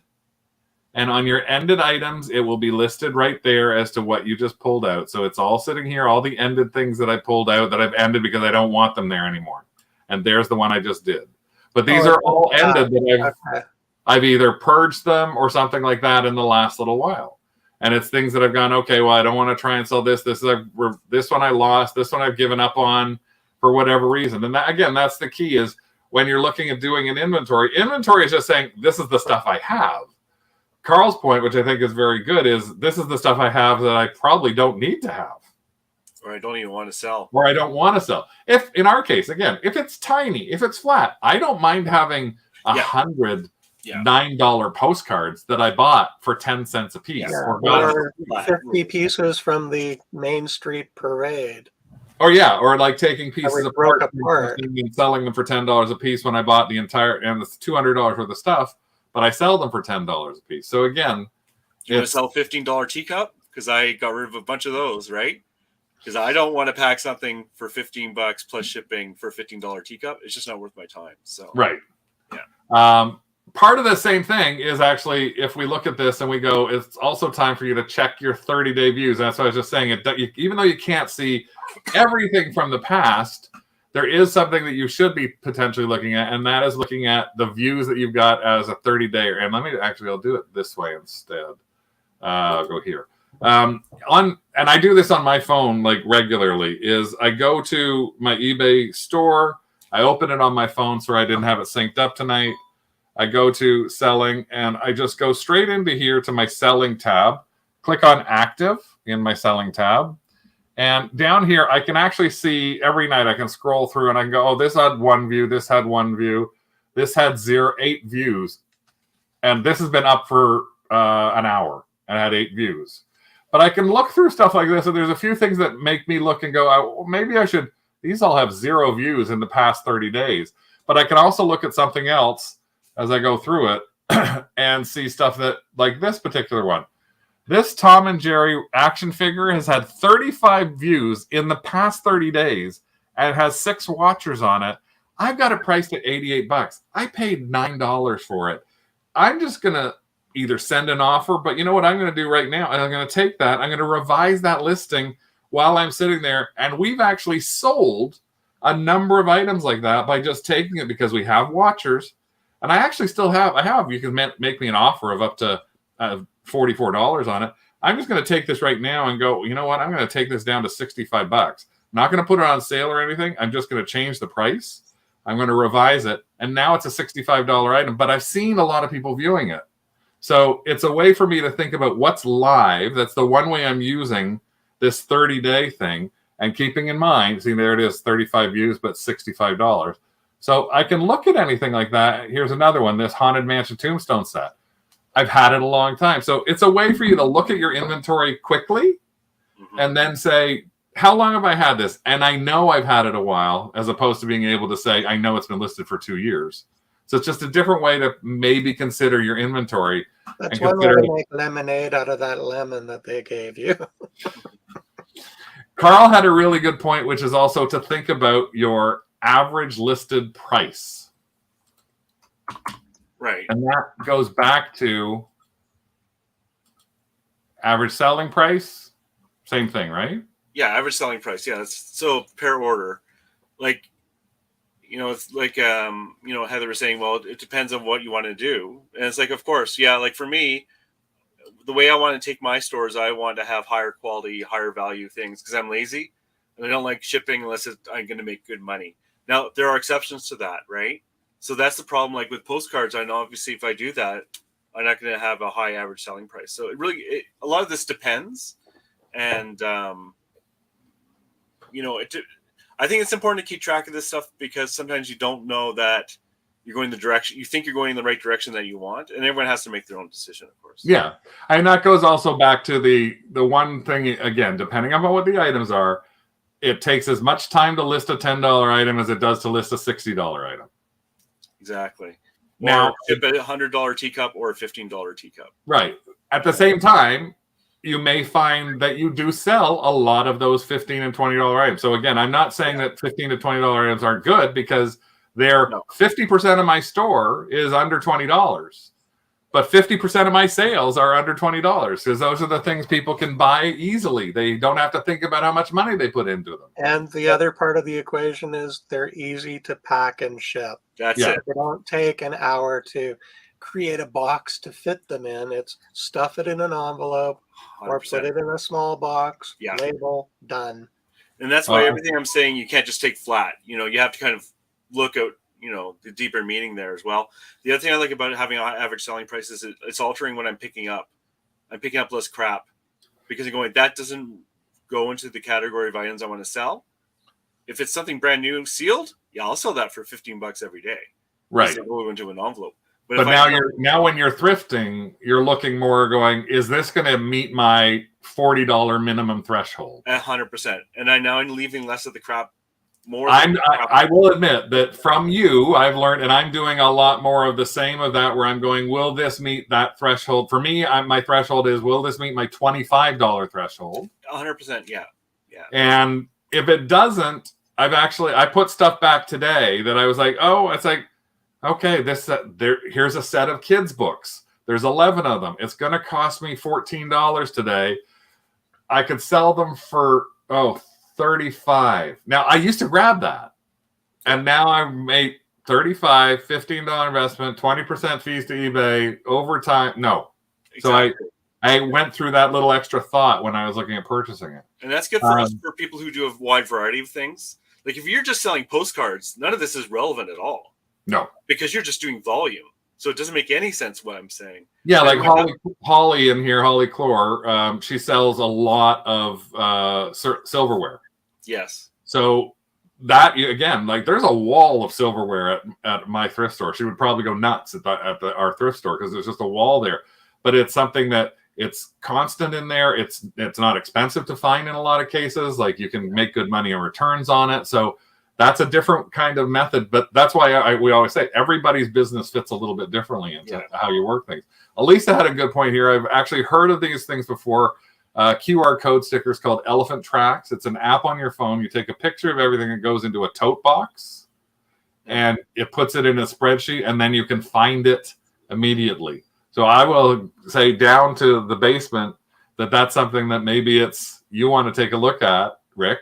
and on your ended items, it will be listed right there as to what you just pulled out. So it's all sitting here, all the ended things that I pulled out that I've ended because I don't want them there anymore. And there's the one I just did. But these are all ended that I've either purged them or something like that in the last little while. And it's things that I've gone, okay, well, I don't want to try and sell this. This one I lost. This one I've given up on for whatever reason. And that, again, that's the key is when you're looking at doing an inventory. Inventory is just saying, this is the stuff I have. Carl's point, which I think is very good, is this is the stuff I have that I probably don't need to have. Or I don't even want to sell. Or I don't want to sell. If, in our case, again, if it's tiny, if it's flat, I don't mind having 100 $9 postcards that I bought for 10 cents a piece. Or 50 pieces from the Main Street Parade. Or like taking pieces apart and selling them for $10 a piece when I bought the entire, and it's $200 worth of stuff, but I sell them for $10 a piece. So again, you want to sell a $15 teacup? Because I got rid of a bunch of those, right? Because I don't want to pack something for $15 plus shipping for a $15 teacup. It's just not worth my time. So right. Yeah. Part of the same thing is actually, if we look at this and we go, it's also time for you to check your 30-day views. That's what I was just saying. Even though you can't see everything from the past, there is something that you should be potentially looking at, and that is looking at the views that you've got as a 30-day. And I'll do it this way instead. I'll go here. And I do this on my phone like regularly, is I go to my eBay store, I open it on my phone so I didn't have it synced up tonight. I go to selling, and I just go straight into here to my selling tab, click on active in my selling tab, And down here, I can actually see every night. I can scroll through and I can go, oh, this had one view. This had one view. This had 8 views. And this has been up for an hour and had 8 views. But I can look through stuff like this, and there's a few things that make me look and go, well, maybe I should. These all have 0 views in the past 30 days. But I can also look at something else as I go through it and see stuff that, like this particular one. This Tom and Jerry action figure has had 35 views in the past 30 days and has 6 watchers on it. I've got it priced at $88. I paid $9 for it. I'm just going to either send an offer, but you know what I'm going to do right now? I'm going to take that. I'm going to revise that listing while I'm sitting there. And we've actually sold a number of items like that by just taking it because we have watchers. And I actually still have, you can make me an offer of up to $44 on it. I'm just going to take this right now and go, you know what? I'm going to take this down to $65. I'm not going to put it on sale or anything. I'm just going to change the price. I'm going to revise it. And now it's a $65 item, but I've seen a lot of people viewing it. So it's a way for me to think about what's live. That's the one way I'm using this 30-day thing and keeping in mind, see, there it is, 35 views, but $65. So I can look at anything like that. Here's another one, this Haunted Mansion Tombstone set. I've had it a long time. So it's a way for you to look at your inventory quickly and then say, how long have I had this? And I know I've had it a while, as opposed to being able to say, I know it's been listed for 2 years. So it's just a different way to maybe consider your inventory. That's one way to make lemonade out of that lemon that they gave you. Carl had a really good point, which is also to think about your average listed price. Right. And that goes back to average selling price. Same thing, right? Yeah, average selling price. Yeah, that's so per order. Like, you know, it's like, you know, Heather was saying, well, it depends on what you want to do. And it's like, of course, yeah, like for me, the way I want to take my stores, I want to have higher quality, higher value things because I'm lazy and I don't like shipping unless I'm going to make good money. Now, there are exceptions to that, right? So that's the problem. Like with postcards, I know obviously if I do that, I'm not going to have a high average selling price. So a lot of this depends. And, you know, I think it's important to keep track of this stuff because sometimes you don't know that you're going the direction, you think you're going in the right direction that you want, and everyone has to make their own decision, of course. Yeah. And that goes also back to the one thing, again, depending on what the items are, it takes as much time to list a $10 item as it does to list a $60 item. Exactly. Now, or ship a $100 teacup or a $15 teacup. Right. At the same time, you may find that you do sell a lot of those $15 and $20 items. So again, I'm not saying that $15 to $20 items aren't good because they're 50% of my store is under $20, but 50% of my sales are under $20 because those are the things people can buy easily. They don't have to think about how much money they put into them. And the other part of the equation is they're easy to pack and ship. That's it. They don't take an hour to create a box to fit them in. It's stuff it in an envelope 100%. Or put it in a small box, label, done. And that's why everything I'm saying, you can't just take flat. You know, you have to kind of look at, you know, the deeper meaning there as well. The other thing I like about having an average selling price is it's altering what I'm picking up. I'm picking up less crap because I'm going, that doesn't go into the category of items I want to sell. If it's something brand new sealed, I'll sell that for $15 every day. Right. Go into an envelope. But now when you're thrifting, you're looking more going, is this going to meet my $40 minimum threshold? 100%. And I'm leaving less of the crap. I will admit that from you, I've learned, and I'm doing a lot more of the same of that, where I'm going, will this meet that threshold? For me, my threshold is, will this meet my $25 threshold? 100%, yeah. And if it doesn't, I put stuff back today that I was like, oh, it's like, okay, here's a set of kids' books. There's 11 of them. It's going to cost me $14 today. I could sell them for, $35. Now, I used to grab that. And now I make $35, $15 investment, 20% fees to eBay, overtime. No. Exactly. So I went through that little extra thought when I was looking at purchasing it. And that's good for us, for people who do a wide variety of things. Like if you're just selling postcards, none of this is relevant at all. No. Because you're just doing volume. So it doesn't make any sense what I'm saying. Yeah, like Holly in here, Holly Clore, she sells a lot of silverware. Yes. So that, again, like there's a wall of silverware at my thrift store. She would probably go nuts at our thrift store because there's just a wall there. But it's something that it's constant in there. It's not expensive to find in a lot of cases. Like you can make good money in returns on it. So that's a different kind of method. But that's why we always say everybody's business fits a little bit differently into how you work things. Elisa had a good point here. I've actually heard of these things before. QR code stickers called Elephant Tracks. It's an app on your phone. You take a picture of everything that goes into a tote box and it puts it in a spreadsheet, and then you can find it immediately. So I will say down to the basement that's something that maybe you want to take a look at, Rick.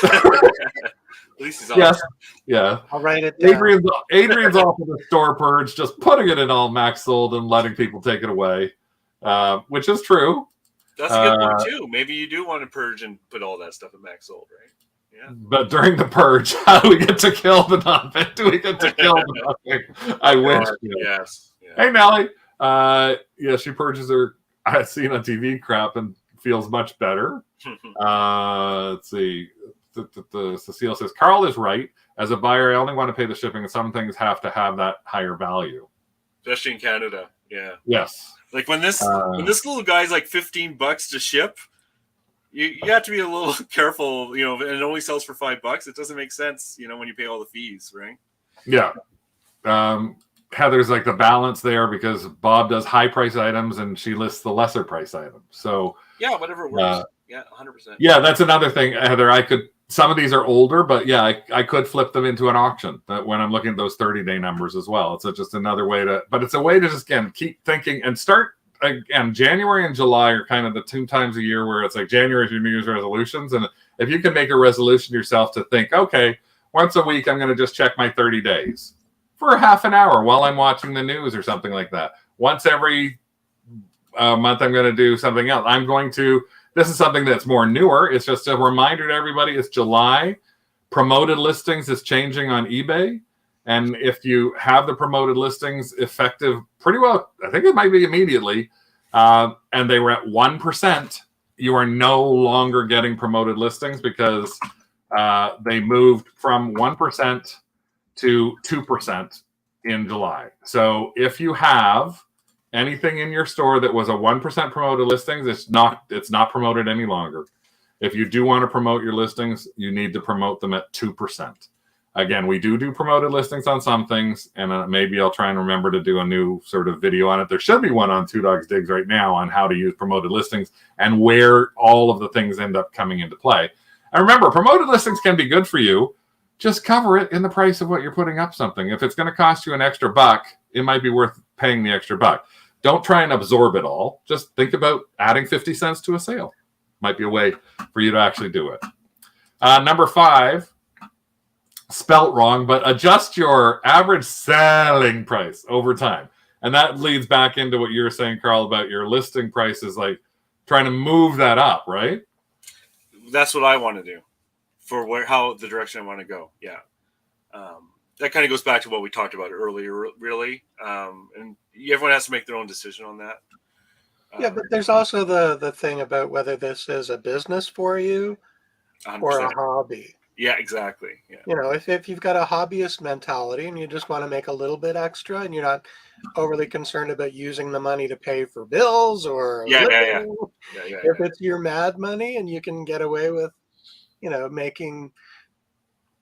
At least he's yes. Yeah. I'll write it down. Adrian's off of the store Purge, just putting it in all max sold and letting people take it away, which is true. That's a good point too. Maybe you do want to purge and put all that stuff in max sold, right? Yeah. But during the purge, how do we get to kill the nothing? Do we get to kill the nothing? I wish. Yes. Yeah. Hey, Nellie. Yeah, she purges her I've seen on TV crap and feels much better. Let's see. Cecile says, Carl is right. As a buyer, I only want to pay the shipping, and some things have to have that higher value. Especially in Canada. Yeah. Yes. Like when this little guy's like $15 to ship, you have to be a little careful, and it only sells for $5. It doesn't make sense, when you pay all the fees, right? Yeah. Heather's like the balance there because Bob does high price items and she lists the lesser price items. So yeah, whatever works. Yeah, 100%. Yeah, that's another thing, Heather. Some of these are older, but yeah, I could flip them into an auction when I'm looking at those 30-day numbers as well. It's just another way but it's a way to just, again, keep thinking and start, again, January and July are kind of the 2 times a year where it's like January is your New Year's resolutions. And if you can make a resolution yourself to think, okay, once a week, I'm going to just check my 30 days for half an hour while I'm watching the news or something like that. Once every month, I'm going to do something else. This is something that's more newer. It's just a reminder to everybody. It's July. Promoted listings is changing on eBay. And if you have the promoted listings effective pretty well, I think it might be immediately, and they were at 1%, you are no longer getting promoted listings because they moved from 1% to 2% in July. So if you have anything in your store that was a 1% promoted listings, it's not promoted any longer. If you do want to promote your listings, you need to promote them at 2%. Again, we do promoted listings on some things, and maybe I'll try and remember to do a new sort of video on it. There should be one on Two Dogs Digs right now on how to use promoted listings and where all of the things end up coming into play. And remember, promoted listings can be good for you. Just cover it in the price of what you're putting up something. If it's going to cost you an extra buck, it might be worth paying the extra buck. Don't try and absorb it all. Just think about adding 50 cents to a sale. Might be a way for you to actually do it. Number 5, spelt wrong, but adjust your average selling price over time. And that leads back into what you're saying, Carl, about your listing prices, like trying to move that up, right? That's what I want to do for how the direction I want to go. Yeah. That kind of goes back to what we talked about earlier, really. And everyone has to make their own decision on that. Yeah, but there's also the thing about whether this is a business for you 100%. or a hobby. Yeah, exactly. Yeah. If you've got a hobbyist mentality and you just want to make a little bit extra and you're not overly concerned about using the money to pay for bills or if it's your mad money and you can get away with, making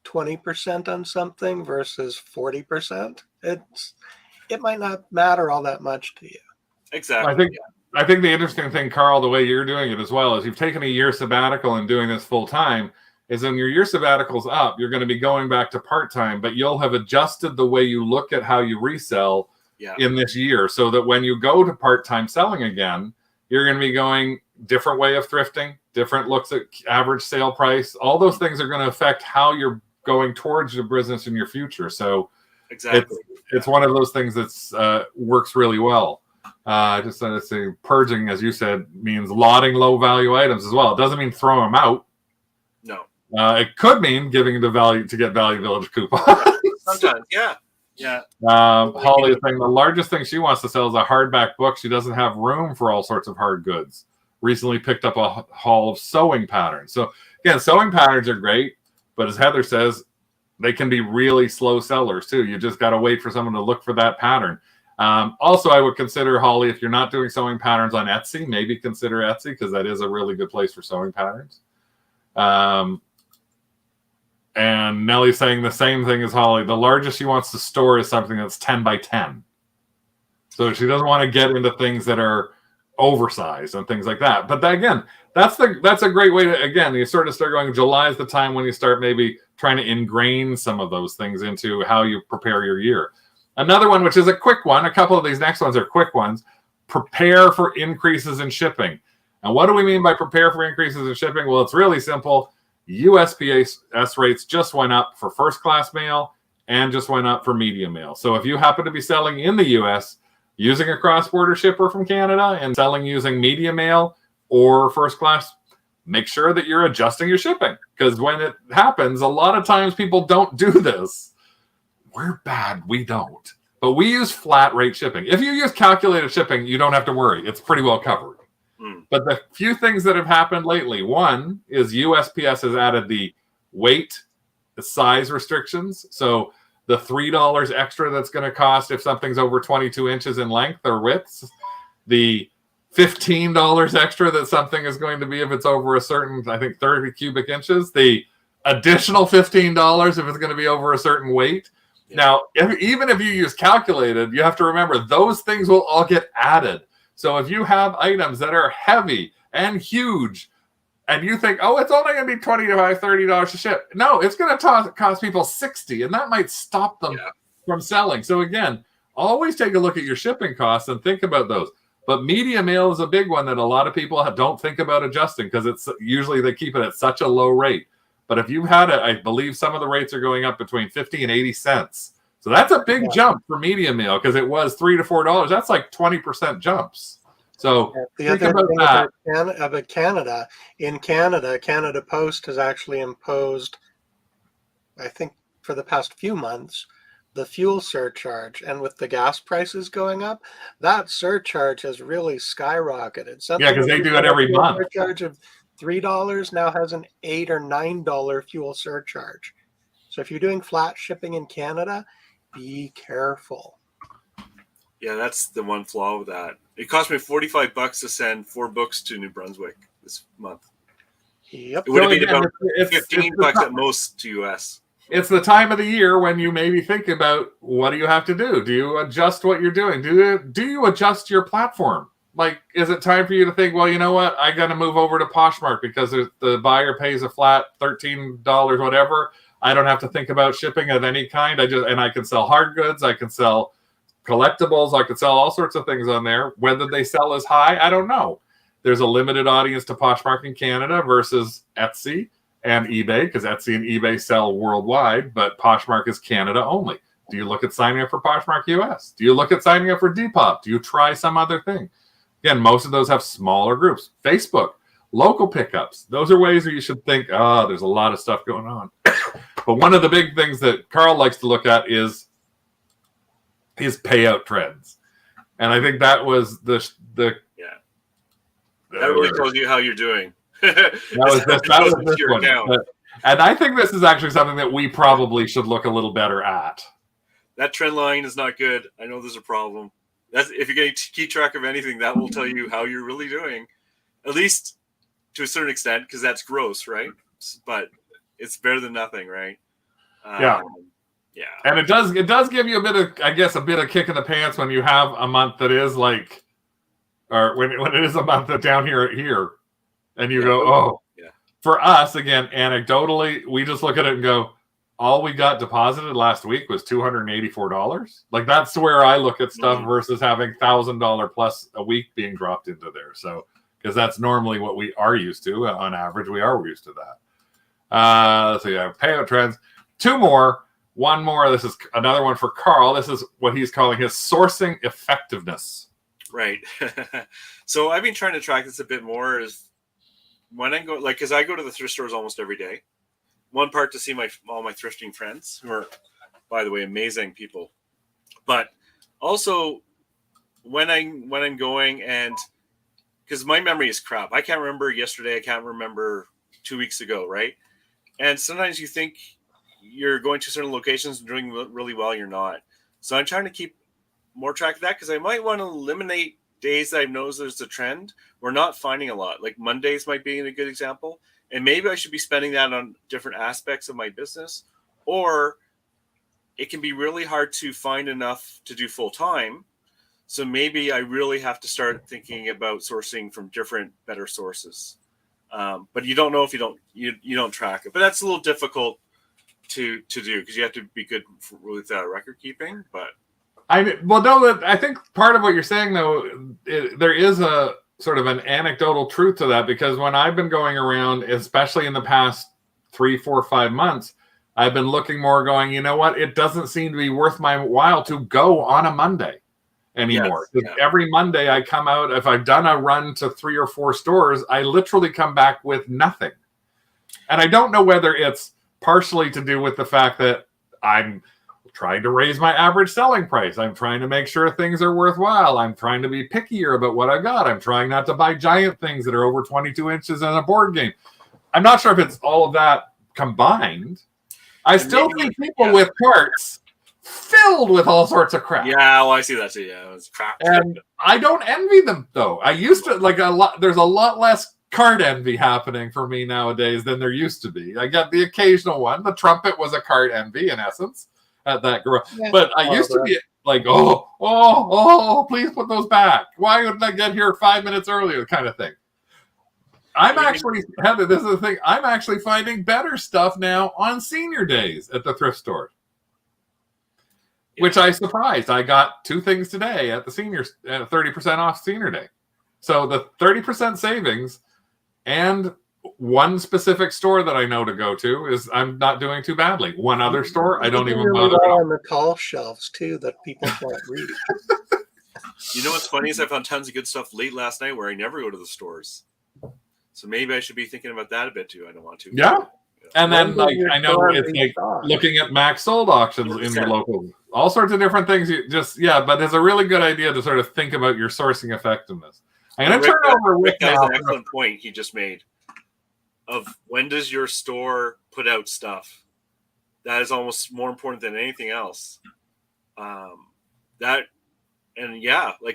20% on something versus 40%, it might not matter all that much to you. Exactly. I think the interesting thing, Carl, the way you're doing it as well, is you've taken a year sabbatical and doing this full time. Is when your year sabbatical's up, you're going to be going back to part-time, but you'll have adjusted the way you look at how you resell in this year, so that when you go to part-time selling again, you're going to be going different way of thrifting, different looks at average sale price. All those things are going to affect how you're going towards your business in your future. So exactly, it's one of those things that's works really well. Just to say, purging, as you said, means lotting low-value items as well. It doesn't mean throw them out. No. It could mean giving the value to get Value Village coupons. Sometimes, yeah. Yeah. Holly is saying the largest thing she wants to sell is a hardback book. She doesn't have room for all sorts of hard goods. Recently picked up a haul of sewing patterns. So again, sewing patterns are great, but as Heather says, they can be really slow sellers too. You just got to wait for someone to look for that pattern. Also, I would consider, Holly, if you're not doing sewing patterns on Etsy, maybe consider Etsy because that is a really good place for sewing patterns. And Nellie's saying the same thing as Holly. The largest she wants to store is something that's 10 by 10. So she doesn't want to get into things that are oversized and things like that. But that, again, that's a great way to, again, you sort of start going, July is the time when you start maybe trying to ingrain some of those things into how you prepare your year. Another one, which is a quick one, a couple of these next ones are quick ones, prepare for increases in shipping. And what do we mean by prepare for increases in shipping? Well, it's really simple. USPS rates just went up for first class mail and just went up for medium mail. So if you happen to be selling in the US using a cross-border shipper from Canada and selling using medium mail or first class, make sure that you're adjusting your shipping, because when it happens, a lot of times people don't do this. We're bad. We don't. But we use flat rate shipping. If you use calculated shipping, you don't have to worry. It's pretty well covered. But the few things that have happened lately, one is USPS has added the weight, the size restrictions. So the $3 extra that's going to cost if something's over 22 inches in length or width, the $15 extra that something is going to be if it's over a certain, I think, 30 cubic inches, the additional $15 if it's going to be over a certain weight. Now, even if you use calculated, you have to remember those things will all get added. So if you have items that are heavy and huge, and you think, oh, it's only going to be $25, $30 to ship. No, it's going to cost people $60, and that might stop them from selling. So again, always take a look at your shipping costs and think about those. But media mail is a big one that a lot of people don't think about adjusting because it's usually they keep it at such a low rate. But if you've had it, I believe some of the rates are going up between 50 and 80 cents. So that's a big jump for media mail because it was $3 to $4. That's like 20% jumps. So the other thing about Canada, in Canada, Canada Post has actually imposed, I think for the past few months, the fuel surcharge. And with the gas prices going up, that surcharge has really skyrocketed. Yeah, because they do it every month. Surcharge of $3 now has an $8 or $9 fuel surcharge. So if you're doing flat shipping in Canada, be careful. Yeah, that's the one flaw with that. It cost me $45 to send 4 books to New Brunswick this month. Yep. It would have been about $15 at most to US. It's the time of the year when you maybe think about what do you have to do? Do you adjust what you're doing? Do you adjust your platform? Like, is it time for you to think, well, you know what? I got to move over to Poshmark because the buyer pays a flat $13 whatever. I don't have to think about shipping of any kind. I can sell hard goods. I can sell collectibles. I could sell all sorts of things on there. Whether they sell as high, I don't know. There's a limited audience to Poshmark in Canada versus Etsy and eBay, because Etsy and eBay sell worldwide, but Poshmark is Canada only. Do you look at signing up for Poshmark US? Do you look at signing up for Depop? Do you try some other thing? Again, most of those have smaller groups. Facebook, local pickups. Those are ways where you should think, there's a lot of stuff going on. But one of the big things that Carl likes to look at is his payout trends. And I think that was that really tells you how you're doing. that was this one. And I think this is actually something that we probably should look a little better at. That trend line is not good. I know there's a problem. That's if you're going to keep track of anything, that will tell you how you're really doing, at least to a certain extent, because that's gross, right? But it's better than nothing, right? Yeah. And it does give you a bit of kick in the pants when you have a month that is like, or when it is a month that down here, and you go, oh. Yeah. For us, again, anecdotally, we just look at it and go, all we got deposited last week was $284. Like, that's where I look at stuff versus having $1,000 plus a week being dropped into there. So, because that's normally what we are used to. On average, we are used to that. So yeah, payout trends. 2 more. 1 more. This is another one for Carl. This is what he's calling his sourcing effectiveness. Right. So I've been trying to track this a bit more. Is when I go, like, because I go to the thrift stores almost every day. One part to see all my thrifting friends, who are, by the way, amazing people. But also when I'm going, and because my memory is crap, I can't remember yesterday, I can't remember 2 weeks ago, right? And sometimes you think you're going to certain locations and doing really well, you're not. So I'm trying to keep more track of that, because I might want to eliminate days that I've noticed there's a trend we're not finding a lot. Like Mondays might be a good example. And maybe I should be spending that on different aspects of my business. Or it can be really hard to find enough to do full time. So maybe I really have to start thinking about sourcing from different, better sources. But you don't know if you don't track it. But that's a little difficult to do, because you have to be good with record keeping. But I think part of what you're saying, though, there is a sort of an anecdotal truth to that, because when I've been going around, especially in the past 3, 4, 5 months, I've been looking more going, you know what? It doesn't seem to be worth my while to go on a Monday anymore. Yes, yeah. Every Monday I come out, if I've done a run to 3 or 4 stores, I literally come back with nothing. And I don't know whether it's partially to do with the fact that I'm trying to raise my average selling price. I'm trying to make sure things are worthwhile. I'm trying to be pickier about what I've got. I'm trying not to buy giant things that are over 22 inches in a board game. I'm not sure if it's all of that combined. I still see people with carts filled with all sorts of crap. Yeah, well, I see that too. Yeah, it's crap. And I don't envy them, though. I used to, there's a lot less cart envy happening for me nowadays than there used to be. I got the occasional one. The trumpet was a cart envy, in essence, at that garage. Yeah. But I used to be like, please put those back. Why wouldn't I get here 5 minutes earlier, kind of thing. I'm actually, Heather, this is the thing, I'm actually finding better stuff now on senior days at the thrift store. Which I surprised. I got 2 things today at the senior 30% off senior day. So the 30% savings and one specific store that I know to go to is I'm not doing too badly. One other store, I don't even bother. On the tall shelves too that people can't reach. You know what's funny is I found tons of good stuff late last night where I never go to the stores. So maybe I should be thinking about that a bit too. I don't want to. Yeah. And then I know it's like looking at max sold auctions 100%. In your local, all sorts of different things. But it's a really good idea to sort of think about your sourcing effectiveness. I'm going to turn over Rick now. That's an excellent point he just made. Of when does your store put out stuff? That is almost more important than anything else. Like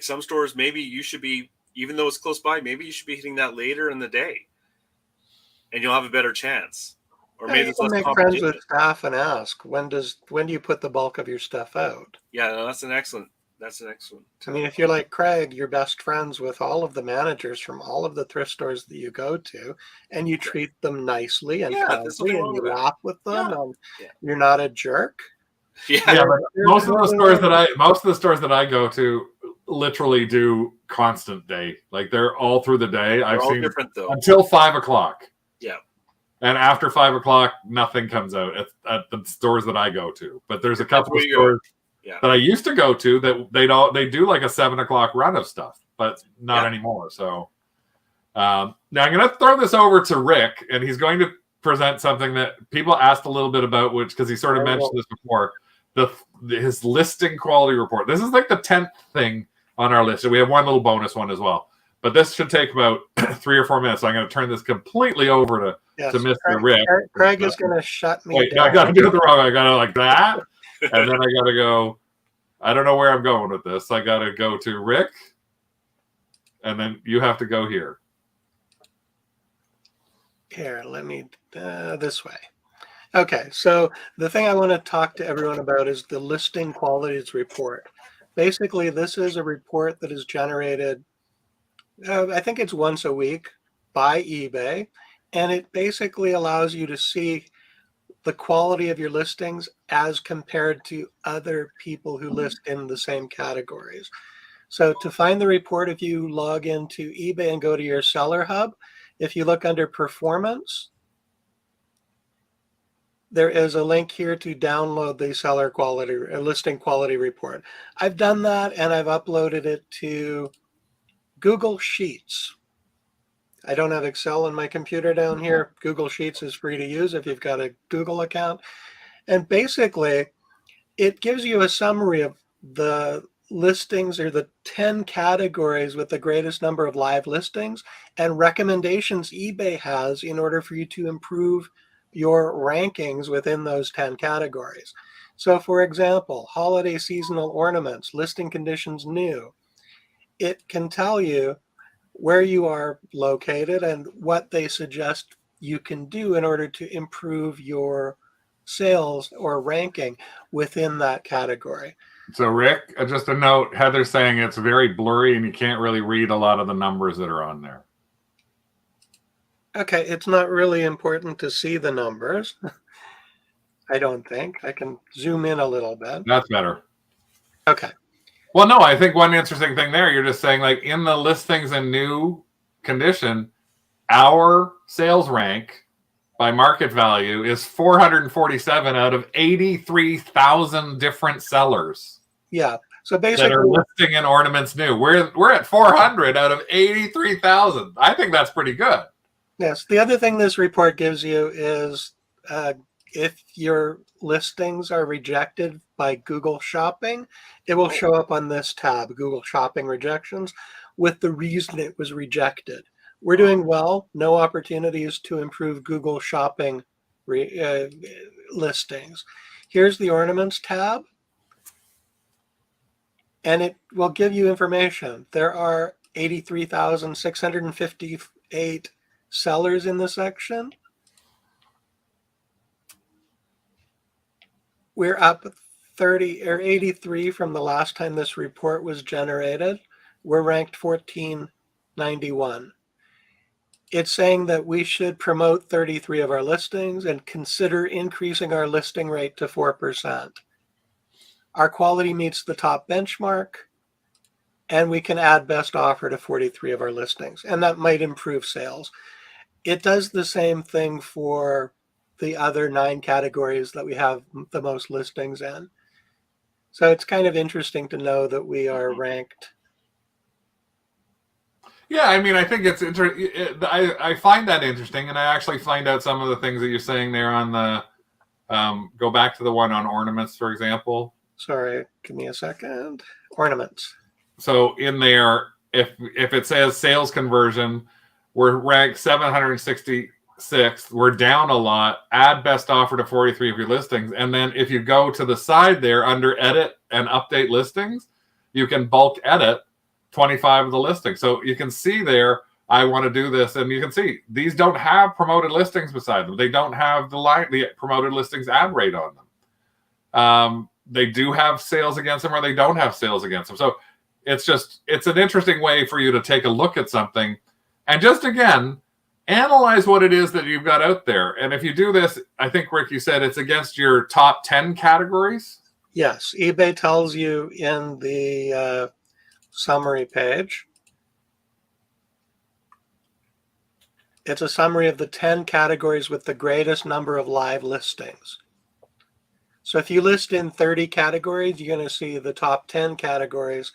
some stores, maybe you should be, even though it's close by, maybe you should be hitting that later in the day, and you'll have a better chance. Or maybe it's less make friends with staff and ask when do you put the bulk of your stuff out? Yeah, no, that's an excellent. I mean, if you're like Craig, you're best friends with all of the managers from all of the thrift stores that you go to, and you treat them nicely and kindly, and you laugh with them, and you're not a jerk. Yeah, but most of the stores that I go to literally do constant day. Like they're all through the day. I've seen different though until 5 o'clock. Yeah. And after 5 o'clock, nothing comes out at the stores that I go to. But there's a couple of stores that I used to go to that they do like a 7 o'clock run of stuff, but not anymore. So now I'm going to throw this over to Rick, and he's going to present something that people asked a little bit about, which because he sort of mentioned this before, his listing quality report. This is like the 10th thing on our list. And we have one little bonus one as well. But this should take about 3 or 4 minutes. So I'm going to turn this completely over to Mr. Rick. Craig is going to shut me down. I got to do it the wrong way. I got to like that. And then I got to go. I don't know where I'm going with this. I got to go to Rick. And then you have to go here. Here, let me, this way. Okay, so the thing I want to talk to everyone about is the listing qualities report. Basically, this is a report that is generated, I think it's once a week by eBay, and it basically allows you to see the quality of your listings as compared to other people who list in the same categories. So to find the report, if you log into eBay and go to your seller hub, if you look under performance, there is a link here to download the seller quality, listing quality report. I've done that and I've uploaded it to Google Sheets. I don't have Excel on my computer down here. Google Sheets is free to use if you've got a Google account. And basically, it gives you a summary of the listings or the 10 categories with the greatest number of live listings and recommendations eBay has in order for you to improve your rankings within those 10 categories. So for example, holiday seasonal ornaments, listing conditions new. It can tell you where you are located and what they suggest you can do in order to improve your sales or ranking within that category. So, Rick, just a note, Heather's saying it's very blurry and you can't really read a lot of the numbers that are on there. Okay, it's not really important to see the numbers. I don't think. I can zoom in a little bit. That's better. Okay. Well, no, I think one interesting thing there, you're just saying, like, in the listings and new condition, our sales rank by market value is 447 out of 83,000 different sellers. Yeah. So basically, that are listing in ornaments new. We're at 400 out of 83,000. I think that's pretty good. Yes. The other thing this report gives you is if your listings are rejected by Google Shopping, it will show up on this tab, Google Shopping Rejections, with the reason it was rejected. We're doing well. No opportunities to improve Google Shopping listings. Here's the Ornaments tab, and it will give you information. There are 83,658 sellers in the section. We're up 30 or 83 from the last time this report was generated. We're ranked 1491. It's saying that we should promote 33 of our listings and consider increasing our listing rate to 4%. Our quality meets the top benchmark, and we can add best offer to 43 of our listings, and that might improve sales. It does the same thing for the other 9 categories that we have the most listings in. So it's kind of interesting to know that we are ranked. Yeah, I mean, I think it's I find that interesting, and I actually find out some of the things that you're saying there on the go back to the one on ornaments, for example. Sorry, give me a second. Ornaments. So in there, if it says sales conversion, we're ranked 766. We're down a lot. Add best offer to 43 of your listings, and then if you go to the side there under edit and update listings, you can bulk edit 25 of the listings. So you can see there, I want to do this, and you can see these don't have promoted listings beside them. They don't have the promoted listings ad rate on them. They do have sales against them, or they don't have sales against them. So it's an interesting way for you to take a look at something and just, again, analyze what it is that you've got out there. And if you do this, I think, Rick, you said it's against your top 10 categories? Yes. eBay tells you in the summary page. It's a summary of the 10 categories with the greatest number of live listings. So if you list in 30 categories, you're going to see the top 10 categories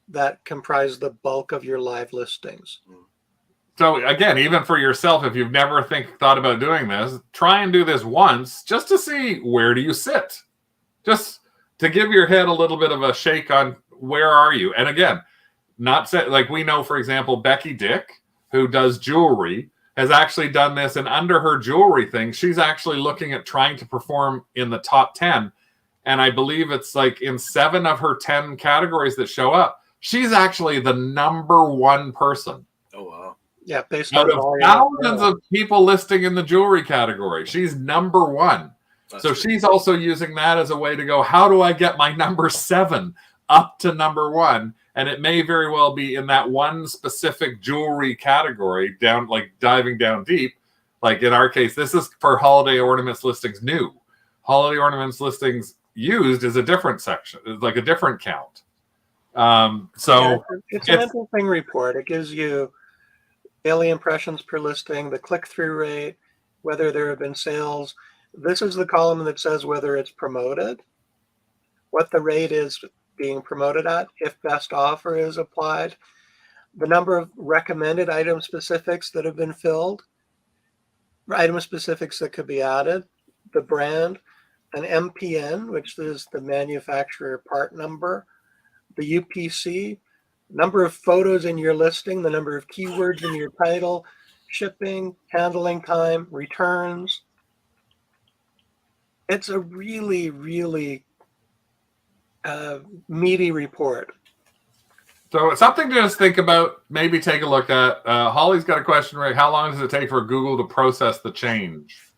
that comprise the bulk of your live listings. So again, even for yourself, if you've never thought about doing this, try and do this once just to see where do you sit. Just to give your head a little bit of a shake on where are you. And again, like we know, for example, Becky Dick, who does jewelry, has actually done this, and under her jewelry thing, she's actually looking at trying to perform in the top 10. And I believe it's like in 7 of her 10 categories that show up, she's actually the number 1 person. Oh, wow. Yeah, based out on of thousands of people listing in the jewelry category. She's number 1. So she's also using that as a way to go, how do I get my number 7 up to number 1? And it may very well be in that one specific jewelry category, down, like diving down deep. Like in our case, this is for holiday ornaments listings new. Holiday ornaments listings used is a different section. It's like a different count. It's an interesting report. It gives you daily impressions per listing, the click-through rate, whether there have been sales. This is the column that says whether it's promoted, what the rate is being promoted at, if best offer is applied, the number of recommended item specifics that have been filled, item specifics that could be added, the brand, an MPN, which is the manufacturer part number, the UPC, number of photos in your listing, the number of keywords in your title, shipping, handling time, returns. It's a really, really meaty report. So it's something to just think about, maybe take a look at. Holly's got a question, Ray. How long does it take for Google to process the change?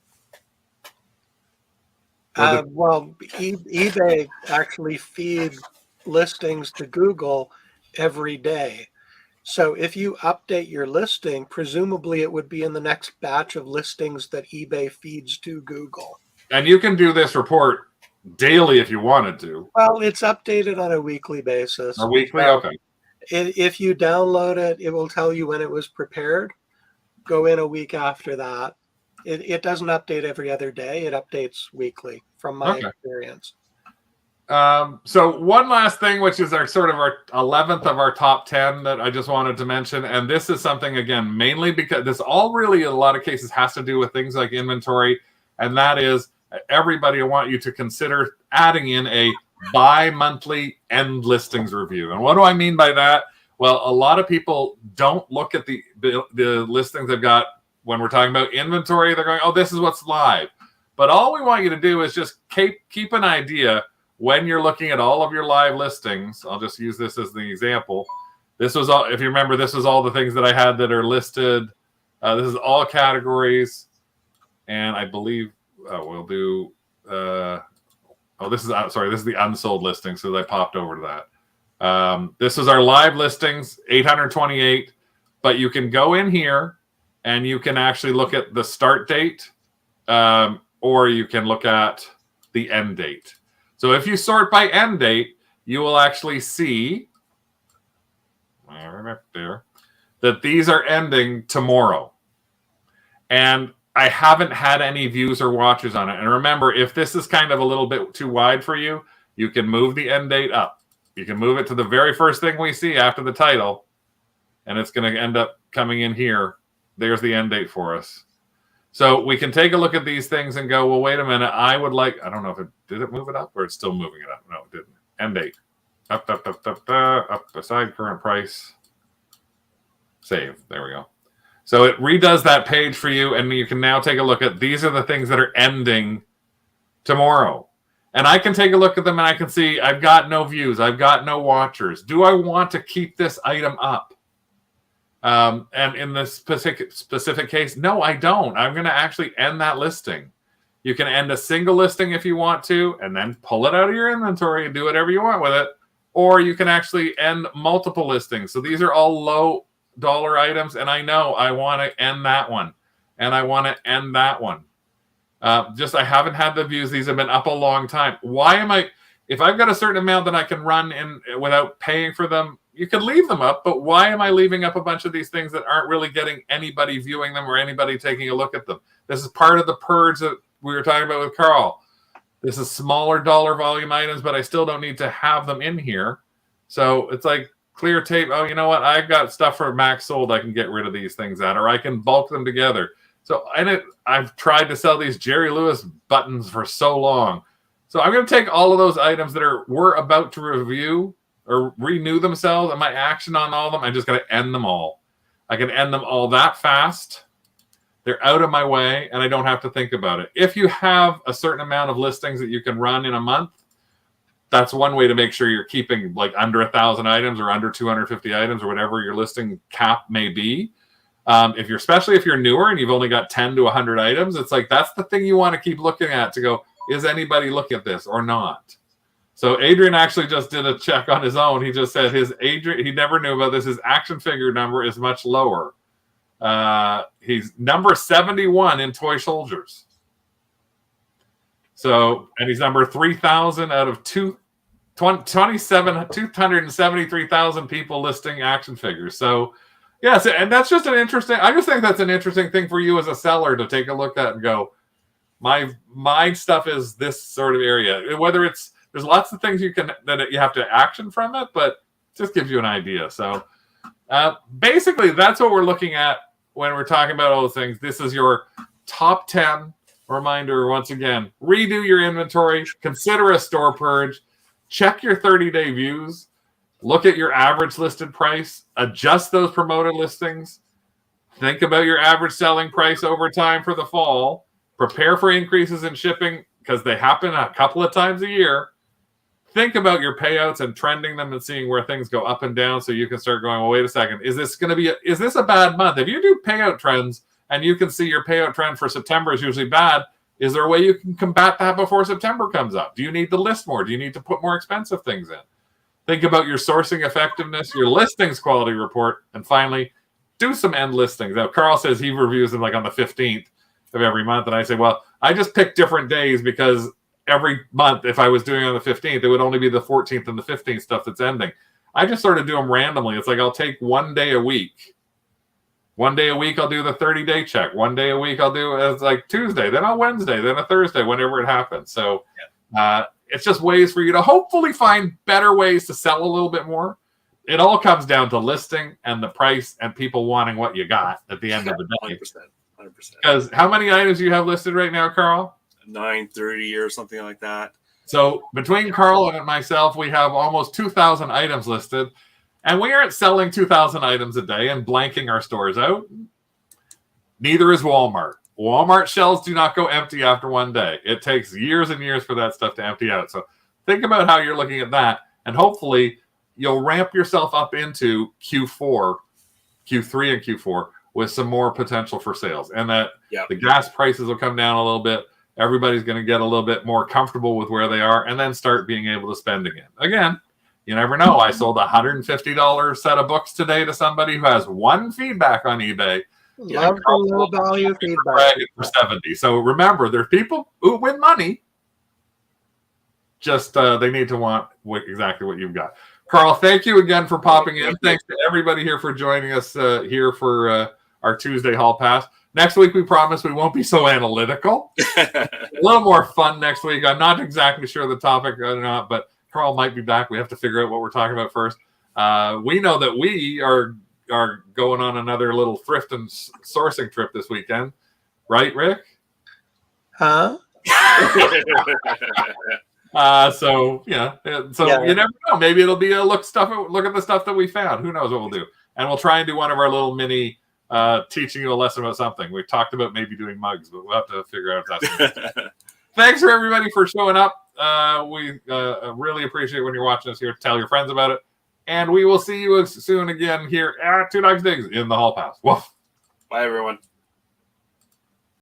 Well, eBay actually feeds listings to Google every day. So if you update your listing, presumably it would be in the next batch of listings that eBay feeds to Google. And you can do this report daily if you wanted to. Well, it's updated on a weekly basis. A weekly? Okay. If you download it, it will tell you when it was prepared. Go in a week after that. It doesn't update every other day. It updates weekly from my experience. So one last thing, which is our 11th of our top 10 that I just wanted to mention. And this is something, again, mainly because this all really in a lot of cases has to do with things like inventory. And that is, everybody, I want you to consider adding in a bi-monthly end listings review. And what do I mean by that? Well, a lot of people don't look at the listings they've got when we're talking about inventory. They're going, oh, this is what's live. But all we want you to do is just keep an idea when you're looking at all of your live listings. I'll just use this as the example. This was all, if you remember, this was all the things that I had that are listed. This is all categories. And I believe we'll do, this is the unsold listing. So I popped over to that. This is our live listings, 828. But you can go in here and you can actually look at the start date, or you can look at the end date. So if you sort by end date, you will actually see that these are ending tomorrow. And I haven't had any views or watches on it. And remember, if this is kind of a little bit too wide for you, you can move the end date up. You can move it to the very first thing we see after the title, and it's going to end up coming in here. There's the end date for us. So we can take a look at these things and go, well, wait a minute. I don't know if did it move it up or it's still moving it up? No, it didn't. End date. Up, beside current price. Save. There we go. So it redoes that page for you, and you can now take a look at, these are the things that are ending tomorrow. And I can take a look at them and I can see I've got no views. I've got no watchers. Do I want to keep this item up? And in this specific case, no, I don't. I'm going to actually end that listing. You can end a single listing if you want to, and then pull it out of your inventory and do whatever you want with it. Or you can actually end multiple listings. So these are all low dollar items, and I know I want to end that one, and I want to end that one. I haven't had the views. These have been up a long time. Why am I, if I've got a certain amount that I can run in without paying for them, you can leave them up, but why am I leaving up a bunch of these things that aren't really getting anybody viewing them or anybody taking a look at them? This is part of the purge that we were talking about with Carl. This is smaller dollar volume items, but I still don't need to have them in here. So it's like clear tape. Oh, you know what? I've got stuff for max sold. I can get rid of these things at, or I can bulk them together. So I've tried to sell these Jerry Lewis buttons for so long. So I'm going to take all of those items that we're about to review or renew themselves, and my action on all of them, I'm just going to end them all. I can end them all that fast. They're out of my way, and I don't have to think about it. If you have a certain amount of listings that you can run in a month, that's one way to make sure you're keeping like under 1,000 items or under 250 items or whatever your listing cap may be. Especially if you're newer and you've only got 10 to 100 items, it's like that's the thing you want to keep looking at to go, is anybody looking at this or not? So Adrian actually just did a check on his own. He just said he never knew about this. His action figure number is much lower. He's number 71 in Toy Soldiers. So, and he's number 3,000 out of 273,000 people listing action figures. So, yes, and that's just I just think that's an interesting thing for you as a seller to take a look at and go, my stuff is this sort of area. Whether there's lots of things that you have to action from it, but it just gives you an idea. So basically, that's what we're looking at when we're talking about all those things. This is your top 10 reminder once again, redo your inventory, consider a store purge, check your 30-day views, look at your average listed price, adjust those promoted listings, think about your average selling price over time for the fall, prepare for increases in shipping because they happen a couple of times a year. Think about your payouts and trending them and seeing where things go up and down so you can start going, well, wait a second, is this a bad month? If you do payout trends and you can see your payout trend for September is usually bad, is there a way you can combat that before September comes up? Do you need to list more? Do you need to put more expensive things in? Think about your sourcing effectiveness, your listings quality report, and finally, do some end listings. Now, Carl says he reviews them like on the 15th of every month, and I say, well, I just pick different days because every month, if I was doing it on the 15th, it would only be the 14th and the 15th stuff that's ending. I just sort of do them randomly. It's like I'll take one day a week. One day a week, I'll do the 30-day check. One day a week, I'll do as like Tuesday, then a Wednesday, then a Thursday, whenever it happens. So it's just ways for you to hopefully find better ways to sell a little bit more. It all comes down to listing and the price and people wanting what you got at the end of the day. 100%. Because how many items do you have listed right now, Carl? 930 or something like that. So between Carl and myself, we have almost 2,000 items listed. And we aren't selling 2,000 items a day and blanking our stores out. Neither is Walmart. Walmart shelves do not go empty after one day. It takes years and years for that stuff to empty out. So think about how you're looking at that. And hopefully you'll ramp yourself up into Q3 and Q4 with some more potential for sales. And that the gas prices will come down a little bit. Everybody's going to get a little bit more comfortable with where they are and then start being able to spend again. Again, you never know. I sold a $150 set of books today to somebody who has one feedback on eBay. Love for low value feedback. For 70. So remember, there's people who win money. Just they need to want exactly what you've got. Carl, thank you again for popping in. Thanks to everybody here for joining us here for our Tuesday Hall Pass. Next week, we promise we won't be so analytical. A little more fun next week. I'm not exactly sure the topic or not, but Carl might be back. We have to figure out what we're talking about first. We know that we are going on another little thrift and sourcing trip this weekend. Right, Rick? Huh? So you never know. Maybe it'll be a look at the stuff that we found. Who knows what we'll do? And we'll try and do one of our little mini teaching you a lesson about something. We talked about maybe doing mugs, but we'll have to figure out if that's Thanks for everybody for showing up. We really appreciate when you're watching us here. Tell your friends about it. And we will see you soon again here at Two Dogs Digs in the Hall Pass. Woof. Bye, everyone.